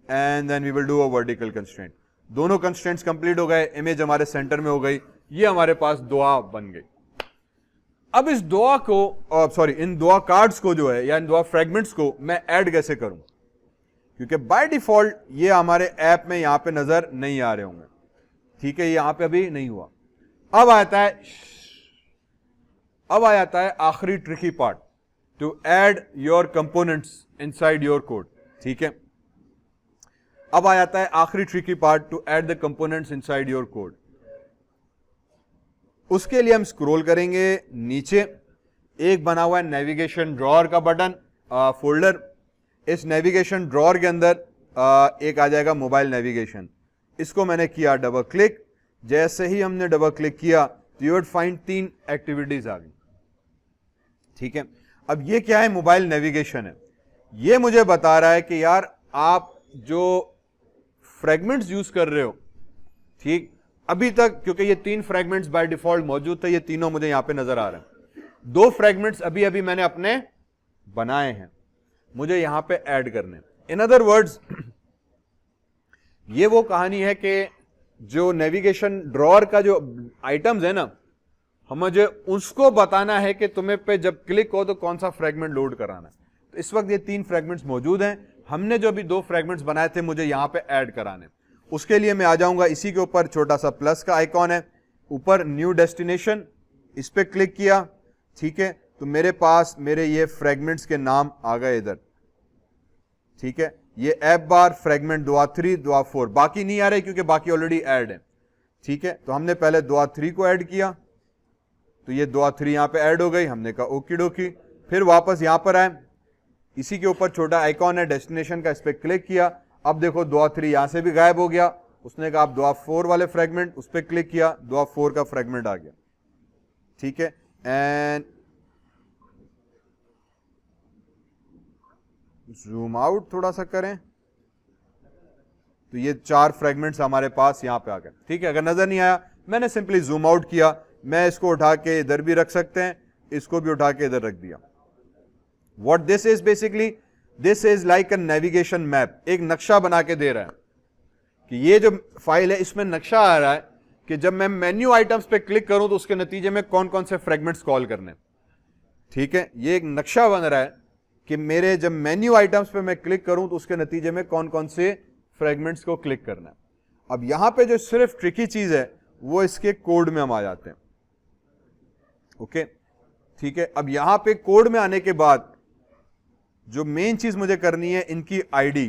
and then we will do a vertical constraint. दोनों कंस्ट्रेंट्स कंप्लीट हो गए, इमेज हमारे सेंटर में हो गई, ये हमारे पास दुआ बन गई। अब इस दुआ को इन दुआ कार्ड्स को जो है या इन दुआ फ्रेगमेंट्स को मैं ऐड कैसे करूं, क्योंकि बाय डिफॉल्ट ये हमारे ऐप में यहां पे नजर नहीं आ रहे होंगे, ठीक है, ये यहां पे अभी नहीं हुआ। अब आ जाता है आखिरी tricky part, to add your components inside your code, ठीक है। अब आ जाता है आखिरी tricky part, to add the components inside your code. उसके लिए हम स्क्रॉल करेंगे नीचे, एक बना हुआ है नेविगेशन ड्रॉअर का बटन फोल्डर, इस नेविगेशन ड्रॉअर के अंदर एक आ जाएगा मोबाइल नेविगेशन, इसको मैंने किया डबल क्लिक। जैसे ही हमने डबल क्लिक किया तो यू वुड फाइंड 3 एक्टिविटीज आ गई, ठीक है। अब ये क्या है, मोबाइल नेविगेशन है। ये मुझे बता रहा है कि यार आप जो फ्रेगमेंट्स यूज कर रहे हो, ठीक, अभी तक क्योंकि ये 3 फ्रेगमेंट्स बाय डिफॉल्ट मौजूद थे, ये तीनों मुझे यहां पे नजर आ रहे हैं। 2 फ्रेगमेंट्स अभी अभी मैंने अपने बनाए हैं, मुझे यहां पे ऐड करने। इन अदर वर्ड्स ये वो कहानी है कि जो नेविगेशन ड्रॉअर का जो आइटम्स है ना, हम मुझे उसको बताना है कि तुम्हें पे जब क्लिक हो तो कौन सा फ्रेगमेंट लोड कराना है। तो इस वक्त ये 3 फ्रेगमेंट्स मौजूद हैं, हमने जो अभी 2 फ्रेगमेंट्स बनाए थे मुझे यहां पे ऐड कराने। उसके लिए मैं आ जाऊंगा, इसी के ऊपर छोटा सा प्लस का आइकॉन है, ऊपर न्यू डेस्टिनेशन, इस पे क्लिक किया, ठीक है, तो मेरे पास मेरे ये फ्रेगमेंट्स के नाम आ गए इधर, ठीक है। ये ऐप बार फ्रेगमेंट दुआ 3 दुआ 4 बाकी नहीं आ रहे क्योंकि बाकी ऑलरेडी ऐड है, ठीक है। तो हमने पहले दुआ 3 को ऐड किया, तो ये दुआ 3 यहां पे ऐड हो गई, हमने कहा ओकी डोकी। फिर वापस यहां पर आए, इसी के ऊपर छोटा आइकॉन है डेस्टिनेशन का, इस पे क्लिक किया, अब देखो दुआ 3 यहां से भी गायब हो गया। उसने कहा आप दुआ 4 वाले फ्रेगमेंट, उस पर क्लिक किया, दुआ 4 का फ्रेगमेंट आ गया, ठीक है। एंड जूम आउट थोड़ा सा करें तो ये 4 फ्रेगमेंट्स हमारे पास यहां पे आ गए, ठीक है। अगर नजर नहीं आया मैंने सिंपली जूम आउट किया, मैं इसको उठा के इधर भी रख सकते हैं, इसको भी उठा के इधर रख दिया। What this is basically, this is like a navigation map, एक नक्शा बना के दे रहा है कि ये जो फाइल है इसमें नक्शा आ रहा है कि जब मैं मेन्यू आइटम्स पे क्लिक करूं तो उसके नतीजे में कौन कौन से फ्रेगमेंट्स कॉल करने, ठीक है। ये एक नक्शा बन रहा है कि मेरे जब मेन्यू आइटम्स पे मैं क्लिक करूं तो उसके नतीजे में कौन कौन से फ्रेगमेंट्स को क्लिक करना है। अब यहां पे जो सिर्फ ट्रिकी चीज है वो इसके कोड में हम आ जाते हैं, ओके, ठीक है। अब यहां पे कोड में आने के बाद जो मेन चीज मुझे करनी है इनकी आईडी,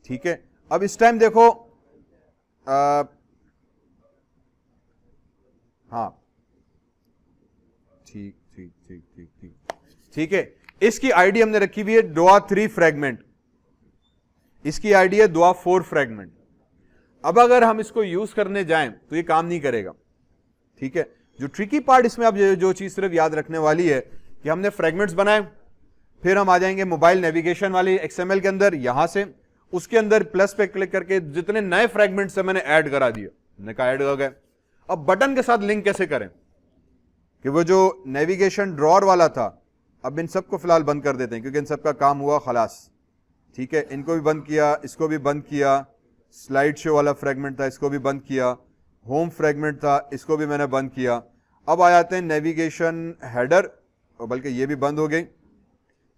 ठीक है। अब इस टाइम देखो हाँ ठीक ठीक ठीक ठीक ठीक ठीक है, इसकी आईडी हमने रखी हुई है दुआ 3 फ्रेगमेंट, इसकी आईडी है दुआ 4 फ्रेगमेंट। अब अगर हम इसको यूज करने जाएं तो ये काम नहीं करेगा, ठीक है। जो ट्रिकी पार्ट इसमें अब जो चीज सिर्फ याद रखने वाली है कि हमने फ्रेगमेंट्स बनाए, फिर हम आ जाएंगे मोबाइल नेविगेशन वाली XML के अंदर, यहां से उसके अंदर प्लस पे क्लिक करके जितने नए फ्रेगमेंट्स है मैंने ऐड करा दिए, मैंने कहा ऐड हो गए। अब बटन के साथ लिंक कैसे करें कि वो जो नेविगेशन ड्रॉअर वाला था, अब इन सबको फिलहाल बंद कर देते हैं क्योंकि इन सबका काम हुआ खलास, ठीक है। इनको भी बंद किया, इसको भी बंद किया, स्लाइड शो वाला फ्रेगमेंट था इसको भी बंद किया, होम फ्रेगमेंट था इसको भी मैंने बंद किया। अब आ जाते हैं नेविगेशन हेडर, बल्कि ये भी बंद हो गई,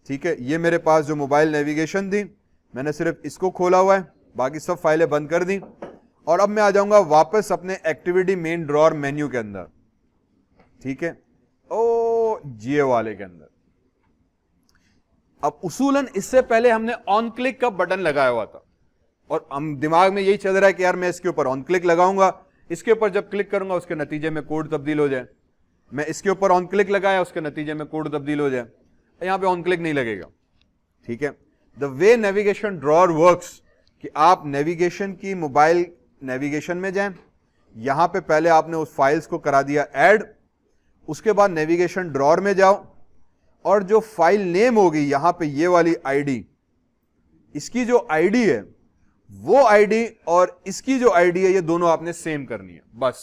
ठीक है। ये मेरे पास जो मोबाइल नेविगेशन थी मैंने सिर्फ इसको खोला हुआ है, बाकी सब फाइलें बंद कर दी। और अब मैं आ जाऊंगा वापस अपने एक्टिविटी मेन ड्रॉअर मेन्यू के अंदर, ठीक है, ओ ये वाले के अंदर। अब उसूलन इससे पहले हमने ऑन क्लिक का बटन लगाया हुआ था और हम दिमाग में यही चल रहा है कि यार मैं इसके ऊपर ऑन क्लिक लगाऊंगा, इसके ऊपर जब क्लिक करूंगा उसके नतीजे में कोड तब्दील हो जाए। मैं इसके ऊपर ऑन क्लिक लगाया, उसके नतीजे में कोड तब्दील हो जाए, यहां पे ऑन क्लिक नहीं लगेगा, ठीक है। The way navigation drawer works कि आप नेविगेशन की मोबाइल नेविगेशन में जाएं, यहां पे पहले आपने उस फाइल्स को करा दिया ऐड, उसके बाद नेविगेशन ड्रॉअर में जाओ, और जो फाइल नेम होगी यहां पे ये वाली आईडी, इसकी जो आईडी है वो आईडी और इसकी जो आईडी है ये दोनों आपने सेम करनी है बस।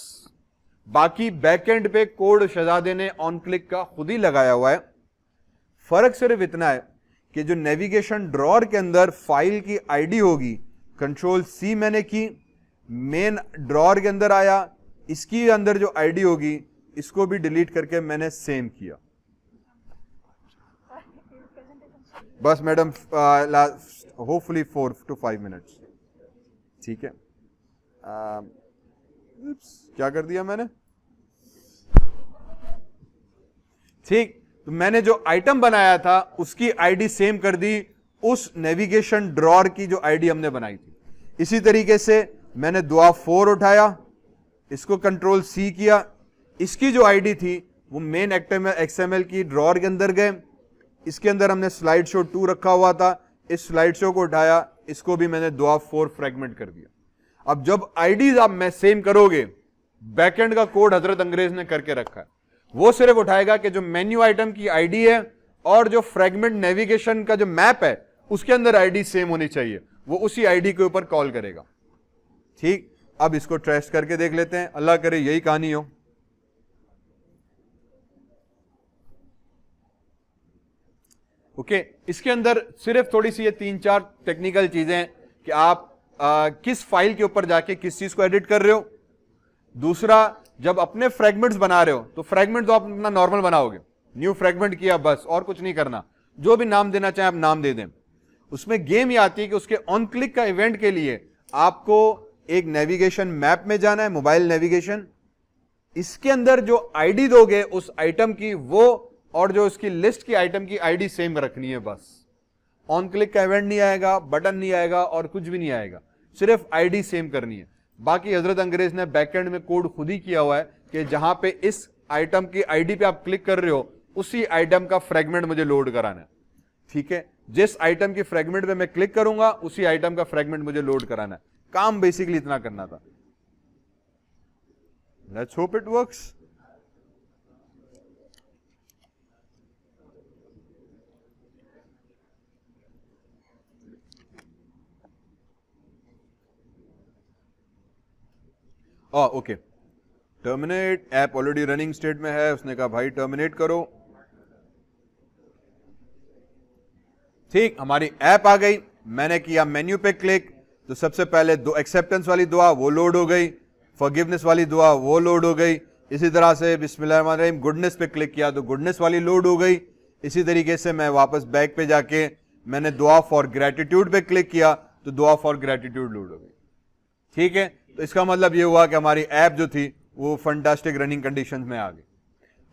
बाकी बैकएंड पे कोड शहजादे ने ऑन क्लिक का खुद ही लगाया हुआ है। फर्क सिर्फ इतना है कि जो नेविगेशन ड्रॉअर के अंदर फाइल की आईडी होगी, कंट्रोल सी मैंने की, मेन ड्रॉअर के अंदर आया, इसकी अंदर जो आईडी होगी इसको भी डिलीट करके मैंने सेम किया। बस मैडम होपफुली 4 to 5 मिनट्स। ठीक है, क्या कर दिया मैंने? ठीक, तो मैंने जो आइटम बनाया था उसकी आईडी सेम कर दी उस नेविगेशन ड्रॉअर की जो आईडी हमने बनाई थी। इसी तरीके से मैंने दुआ 4 उठाया, इसको कंट्रोल सी किया, इसकी जो आईडी थी वो मेन एक्सएमएल की ड्रॉअर के अंदर गए, इसके अंदर हमने स्लाइड शो 2 रखा हुआ था, इस स्लाइड शो को उठाया, इसको भी मैंने दुआ 4 फ्रेगमेंट कर दिया। अब जब आईडीज आप मैं सेम करोगे, बैकएंड का कोड हजरत अंग्रेज ने करके रखा है, वो सिर्फ उठाएगा कि जो मेन्यू आइटम की आईडी है और जो फ्रेगमेंट नेविगेशन का जो मैप है उसके अंदर आईडी सेम होनी चाहिए, वो उसी आईडी के ऊपर कॉल करेगा। ठीक, अब इसको टेस्ट करके देख लेते हैं, अल्लाह करे यही कहानी हो। ओके, इसके अंदर सिर्फ थोड़ी सी ये 3-4 टेक्निकल चीजें कि आप किस फाइल के ऊपर जाके किस चीज को एडिट कर रहे हो। दूसरा, जब अपने फ्रेगमेंट्स बना रहे हो तो फ्रेगमेंट तो आप अपना नॉर्मल बनाओगे, न्यू फ्रेगमेंट किया बस, और कुछ नहीं करना, जो भी नाम देना चाहे आप नाम दे दें। उसमें गेम ये आती है कि उसके ऑन क्लिक का इवेंट के लिए आपको एक नेविगेशन मैप में जाना है, मोबाइल नेविगेशन, इसके अंदर जो आईडी दोगे उस आइटम की वो और जो उसकी लिस्ट की आइटम की आईडी सेम रखनी है बस। ऑन क्लिक का इवेंट नहीं आएगा, बटन नहीं आएगा और कुछ भी नहीं आएगा, सिर्फ आईडी सेम करनी है। बाकी हजरत अंग्रेज ने बैकएंड में कोड खुद ही किया हुआ है कि जहां पे इस आइटम की आईडी पे आप क्लिक कर रहे हो उसी आइटम का फ्रेगमेंट मुझे लोड कराना है। ठीक है, जिस आइटम की फ्रेगमेंट पे मैं क्लिक करूंगा उसी आइटम का फ्रेगमेंट मुझे लोड कराना है। काम बेसिकली इतना करना था। Let's hope it works. Okay, terminate, app already running state में है, उसने कहा भाई टर्मिनेट करो। ठीक, हमारी ऐप आ गई, मैंने किया मेन्यू पे क्लिक तो सबसे पहले दो एक्सेप्टेंस वाली दुआ वो लोड हो गई, फॉरगिवनेस वाली दुआ वो लोड हो गई। इसी तरह से बिस्मिल्लाहिर्रहमानिर्रहीम गुडनेस पे क्लिक किया तो गुडनेस वाली लोड हो गई। इसी तरीके से मैं वापस बैक पे जाके मैंने दुआ फॉर ग्रेटिट्यूड पे क्लिक किया तो दुआ फॉर ग्रेटिट्यूड लोड हो गई। ठीक है, तो इसका मतलब ये हुआ कि हमारी ऐप जो थी वो फंटास्टिक रनिंग कंडीशंस में आ गई।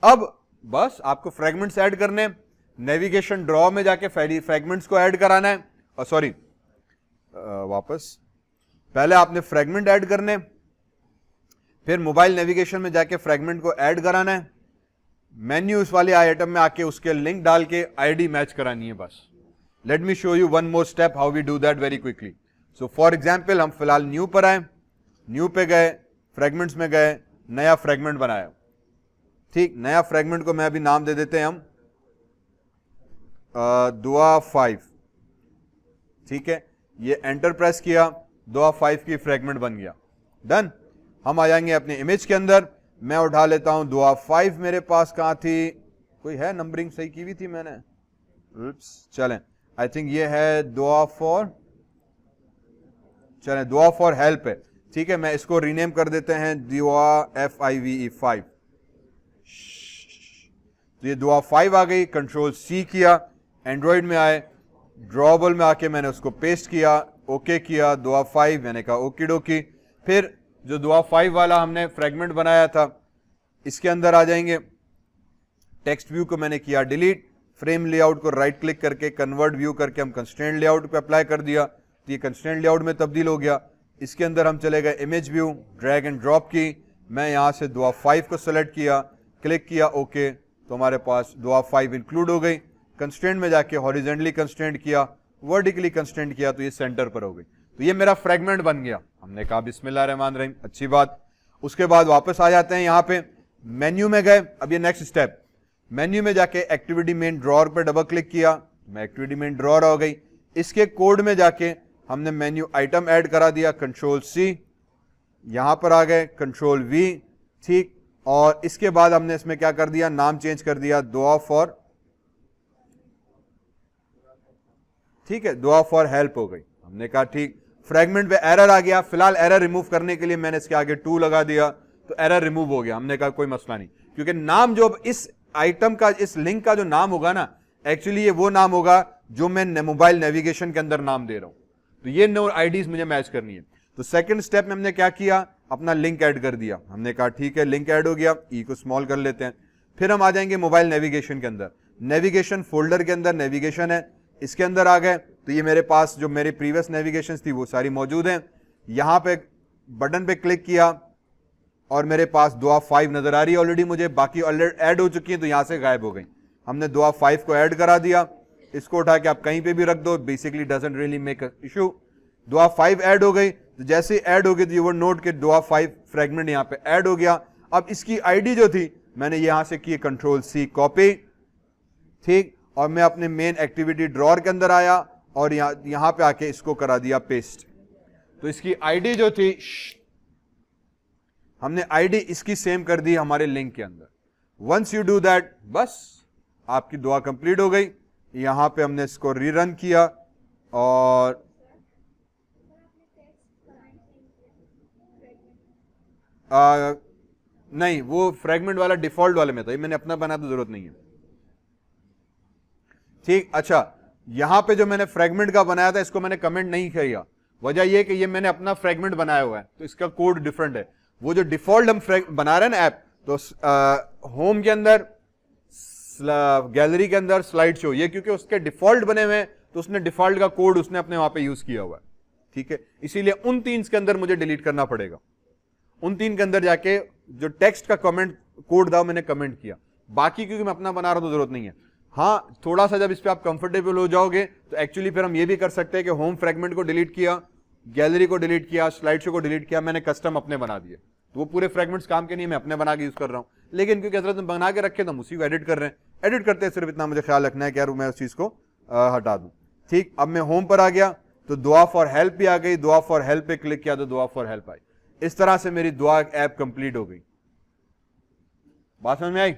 अब बस आपको फ्रेगमेंट्स ऐड करने, नेविगेशन ड्रॉ में जाके फ्रेगमेंट्स को ऐड कराना है, और सॉरी वापस पहले आपने फ्रेगमेंट ऐड करने, फिर मोबाइल नेविगेशन में जाके फ्रेगमेंट को ऐड कराना है, मेन्यूज वाले आइटम में आके उसके लिंक डाल के आईडी मैच करानी है बस। Let me show you one more step how we do that very quickly. So for example हम फिलहाल न्यू पर आए, न्यू पे गए, फ्रेगमेंट्स में गए, नया फ्रेगमेंट बनाया। ठीक, नया फ्रेगमेंट को मैं अभी नाम दे देते हैं हम दुआ 5। ठीक है, ये एंटर प्रेस किया, दुआ 5 की फ्रेगमेंट बन गया, डन। हम आ जाएंगे अपने इमेज के अंदर, मैं उठा लेता हूं दुआ 5, मेरे पास कहां थी, कोई है नंबरिंग सही की हुई थी मैंने, चलें आई थिंक ये है दुआ फॉर, चलें दुआ फॉर हेल्प है। ठीक है, मैं इसको रीनेम कर देते हैं दुआ FIVE 5। तो ये दुआ 5 आ गई, कंट्रोल C किया, एंड्रॉइड में आए, ड्रॉबल में आके मैंने उसको पेस्ट किया, ओके किया, दुआ 5, मैंने कहा ओके डोकी। फिर जो दुआ 5 वाला हमने फ्रेगमेंट बनाया था इसके अंदर आ जाएंगे, टेक्स्ट व्यू को मैंने किया डिलीट, फ्रेम लेआउट को राइट क्लिक करके कन्वर्ट व्यू करके हम कंस्ट्रेंट लेआउट पे अप्लाई कर दिया, तो ये कंस्ट्रेंट लेआउट में तब्दील हो गया। इसके अंदर हम चले गए image view, drag and drop की, मैं यहां से दुआ 5 को सेलेक्ट किया, क्लिक किया ओके, तो हमारे पास दुआ 5 इंक्लूड हो गई। कंस्ट्रेंट में जाके हॉरिजेंटली कंस्ट्रेंट किया, वर्टिकली कंस्ट्रेंट किया तो ये सेंटर पर हो गई, तो ये मेरा फ्रेगमेंट बन गया। हमने कहा बिस्मिल्लाहिर्रहमानिर्रहीम, अच्छी बात। उसके बाद वापस आ जाते हैं, यहां पे मेन्यू में गए, अब ये नेक्स्ट स्टेप, मेन्यू में जाके एक्टिविटी मेन ड्रॉर पर डबल क्लिक किया, मैं एक्टिविटी मेन ड्रॉर हो गई। इसके कोड में जाके हमने मेन्यू आइटम ऐड करा दिया, कंट्रोल सी, यहां पर आ गए, कंट्रोल वी, ठीक। और इसके बाद हमने इसमें क्या कर दिया, नाम चेंज कर दिया, दुआ फॉर, ठीक है, दुआ फॉर हेल्प हो गई। हमने कहा ठीक। फ्रेगमेंट पे एरर आ गया, फिलहाल एरर रिमूव करने के लिए मैंने इसके आगे 2 लगा दिया, तो एरर रिमूव हो गया। हमने कहा कोई मसला नहीं, क्योंकि नाम जो इस आइटम का, इस लिंक का जो नाम होगा ना, एक्चुअली ये वो नाम होगा जो मैं मोबाइल नेविगेशन के अंदर नाम दे रहा हूं। तो ये नो आईडीज मुझे मैच करनी है। तो सेकंड स्टेप में हमने क्या किया, अपना लिंक ऐड कर दिया। हमने कहा ठीक है, लिंक ऐड हो गया, ई को स्मॉल कर लेते हैं। फिर हम आ जाएंगे मोबाइल नेविगेशन के अंदर, नेविगेशन फोल्डर के अंदर नेविगेशन है, इसके अंदर आ गए। तो ये मेरे पास जो मेरी प्रीवियस नेविगेशन थी वो सारी मौजूद हैं। यहां पे बटन पे क्लिक किया और मेरे पास दुआ 5 नजर आ रही है ऑलरेडी मुझे, बाकी ऑलरेडी ऐड हो चुकी है, तो यहां से गायब हो गई। हमने दुआ 5 को ऐड करा दिया, इसको उठा के आप कहीं पे भी रख दो, basically doesn't really make a issue. दुआ 5 ऐड हो गई, तो जैसे ऐड हो गई तो यू वुड नोट के दुआ 5 फ्रेगमेंट यहां पे ऐड हो गया। अब इसकी आईडी जो थी मैंने यहां से की कंट्रोल सी कॉपी, ठीक, और मैं अपने मेन एक्टिविटी ड्रॉर के अंदर आया और यहां पे आके इसको करा दिया पेस्ट। तो इसकी आईडी जो थी, हमने आईडी इसकी सेम कर दी हमारे लिंक के अंदर। वंस यू डू दैट, बस आपकी दुआ कंप्लीट हो गई। यहां पे हमने इसको रीरन किया और नहीं, वो फ्रेगमेंट वाला डिफॉल्ट वाले में था, ये मैंने अपना बना तो जरूरत नहीं है, ठीक। अच्छा, यहां पे जो मैंने फ्रेगमेंट का बनाया था इसको मैंने कमेंट नहीं किया, वजह ये कि ये मैंने अपना फ्रेगमेंट बनाया हुआ है, तो इसका कोड डिफरेंट है। वो जो डिफॉल्ट हम बना रहे हैं ना ऐप, तो होम के अंदर, गैलरी के अंदर स्लाइड शो, ये क्योंकि उसके डिफॉल्ट बने हुए हैं तो उसने डिफॉल्ट का कोड उसने अपने वहां पे यूज किया हुआ है, ठीक है। इसीलिए उन 3 के अंदर मुझे डिलीट करना पड़ेगा। उन 3 के अंदर जाके जो टेक्स्ट का कमेंट कोड था मैंने कमेंट किया, बाकी क्योंकि मैं अपना बना रहा हूं तो जरूरत नहीं है। हाँ, थोड़ा सा जब इस पे आप कंफर्टेबल हो जाओगे तो एक्चुअली फिर हम ये भी कर सकते हैं कि होम फ्रेगमेंट को डिलीट किया, गैलरी को डिलीट किया, स्लाइड शो को डिलीट किया, मैंने कस्टम अपने बना दिए, तो वो पूरे फ्रेगमेंट्स काम के नहीं, मैं अपने बना के यूज कर रहा हूं। लेकिन क्योंकि हजरत बना के रखे तो हम उसी को एडिट कर रहे हैं, एडिट करते हैं, सिर्फ इतना मुझे ख्याल रखना है कि यार मैं उस चीज को हटा दूं, ठीक। अब मैं होम पर आ गया तो दुआ फॉर हेल्प भी आ गई, दुआ फॉर हेल्प पे क्लिक किया तो दुआ फॉर हेल्प आई। इस तरह से मेरी दुआ ऐप कंप्लीट हो गई। बात समझ में आई?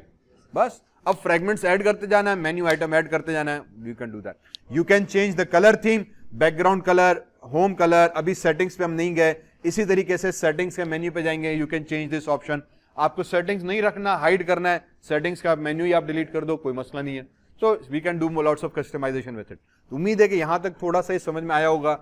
बस अब फ्रेगमेंट्स ऐड करते जाना है, मेन्यू आइटम ऐड करते जाना है, you can do that. You can change the colour theme, background colour, home colour. अभी सेटिंग्स पे हम नहीं गए, इसी तरीके से सेटिंग्स के मेन्यू पे जाएंगे, you can change this option. आपको सेटिंग्स नहीं रखना, हाइड करना है, सेटिंग्स का मेन्यू ही आप डिलीट कर दो, कोई मसला नहीं है। So we can do lots of customization with it. उम्मीद है कि यहां तक थोड़ा सा समझ में आया होगा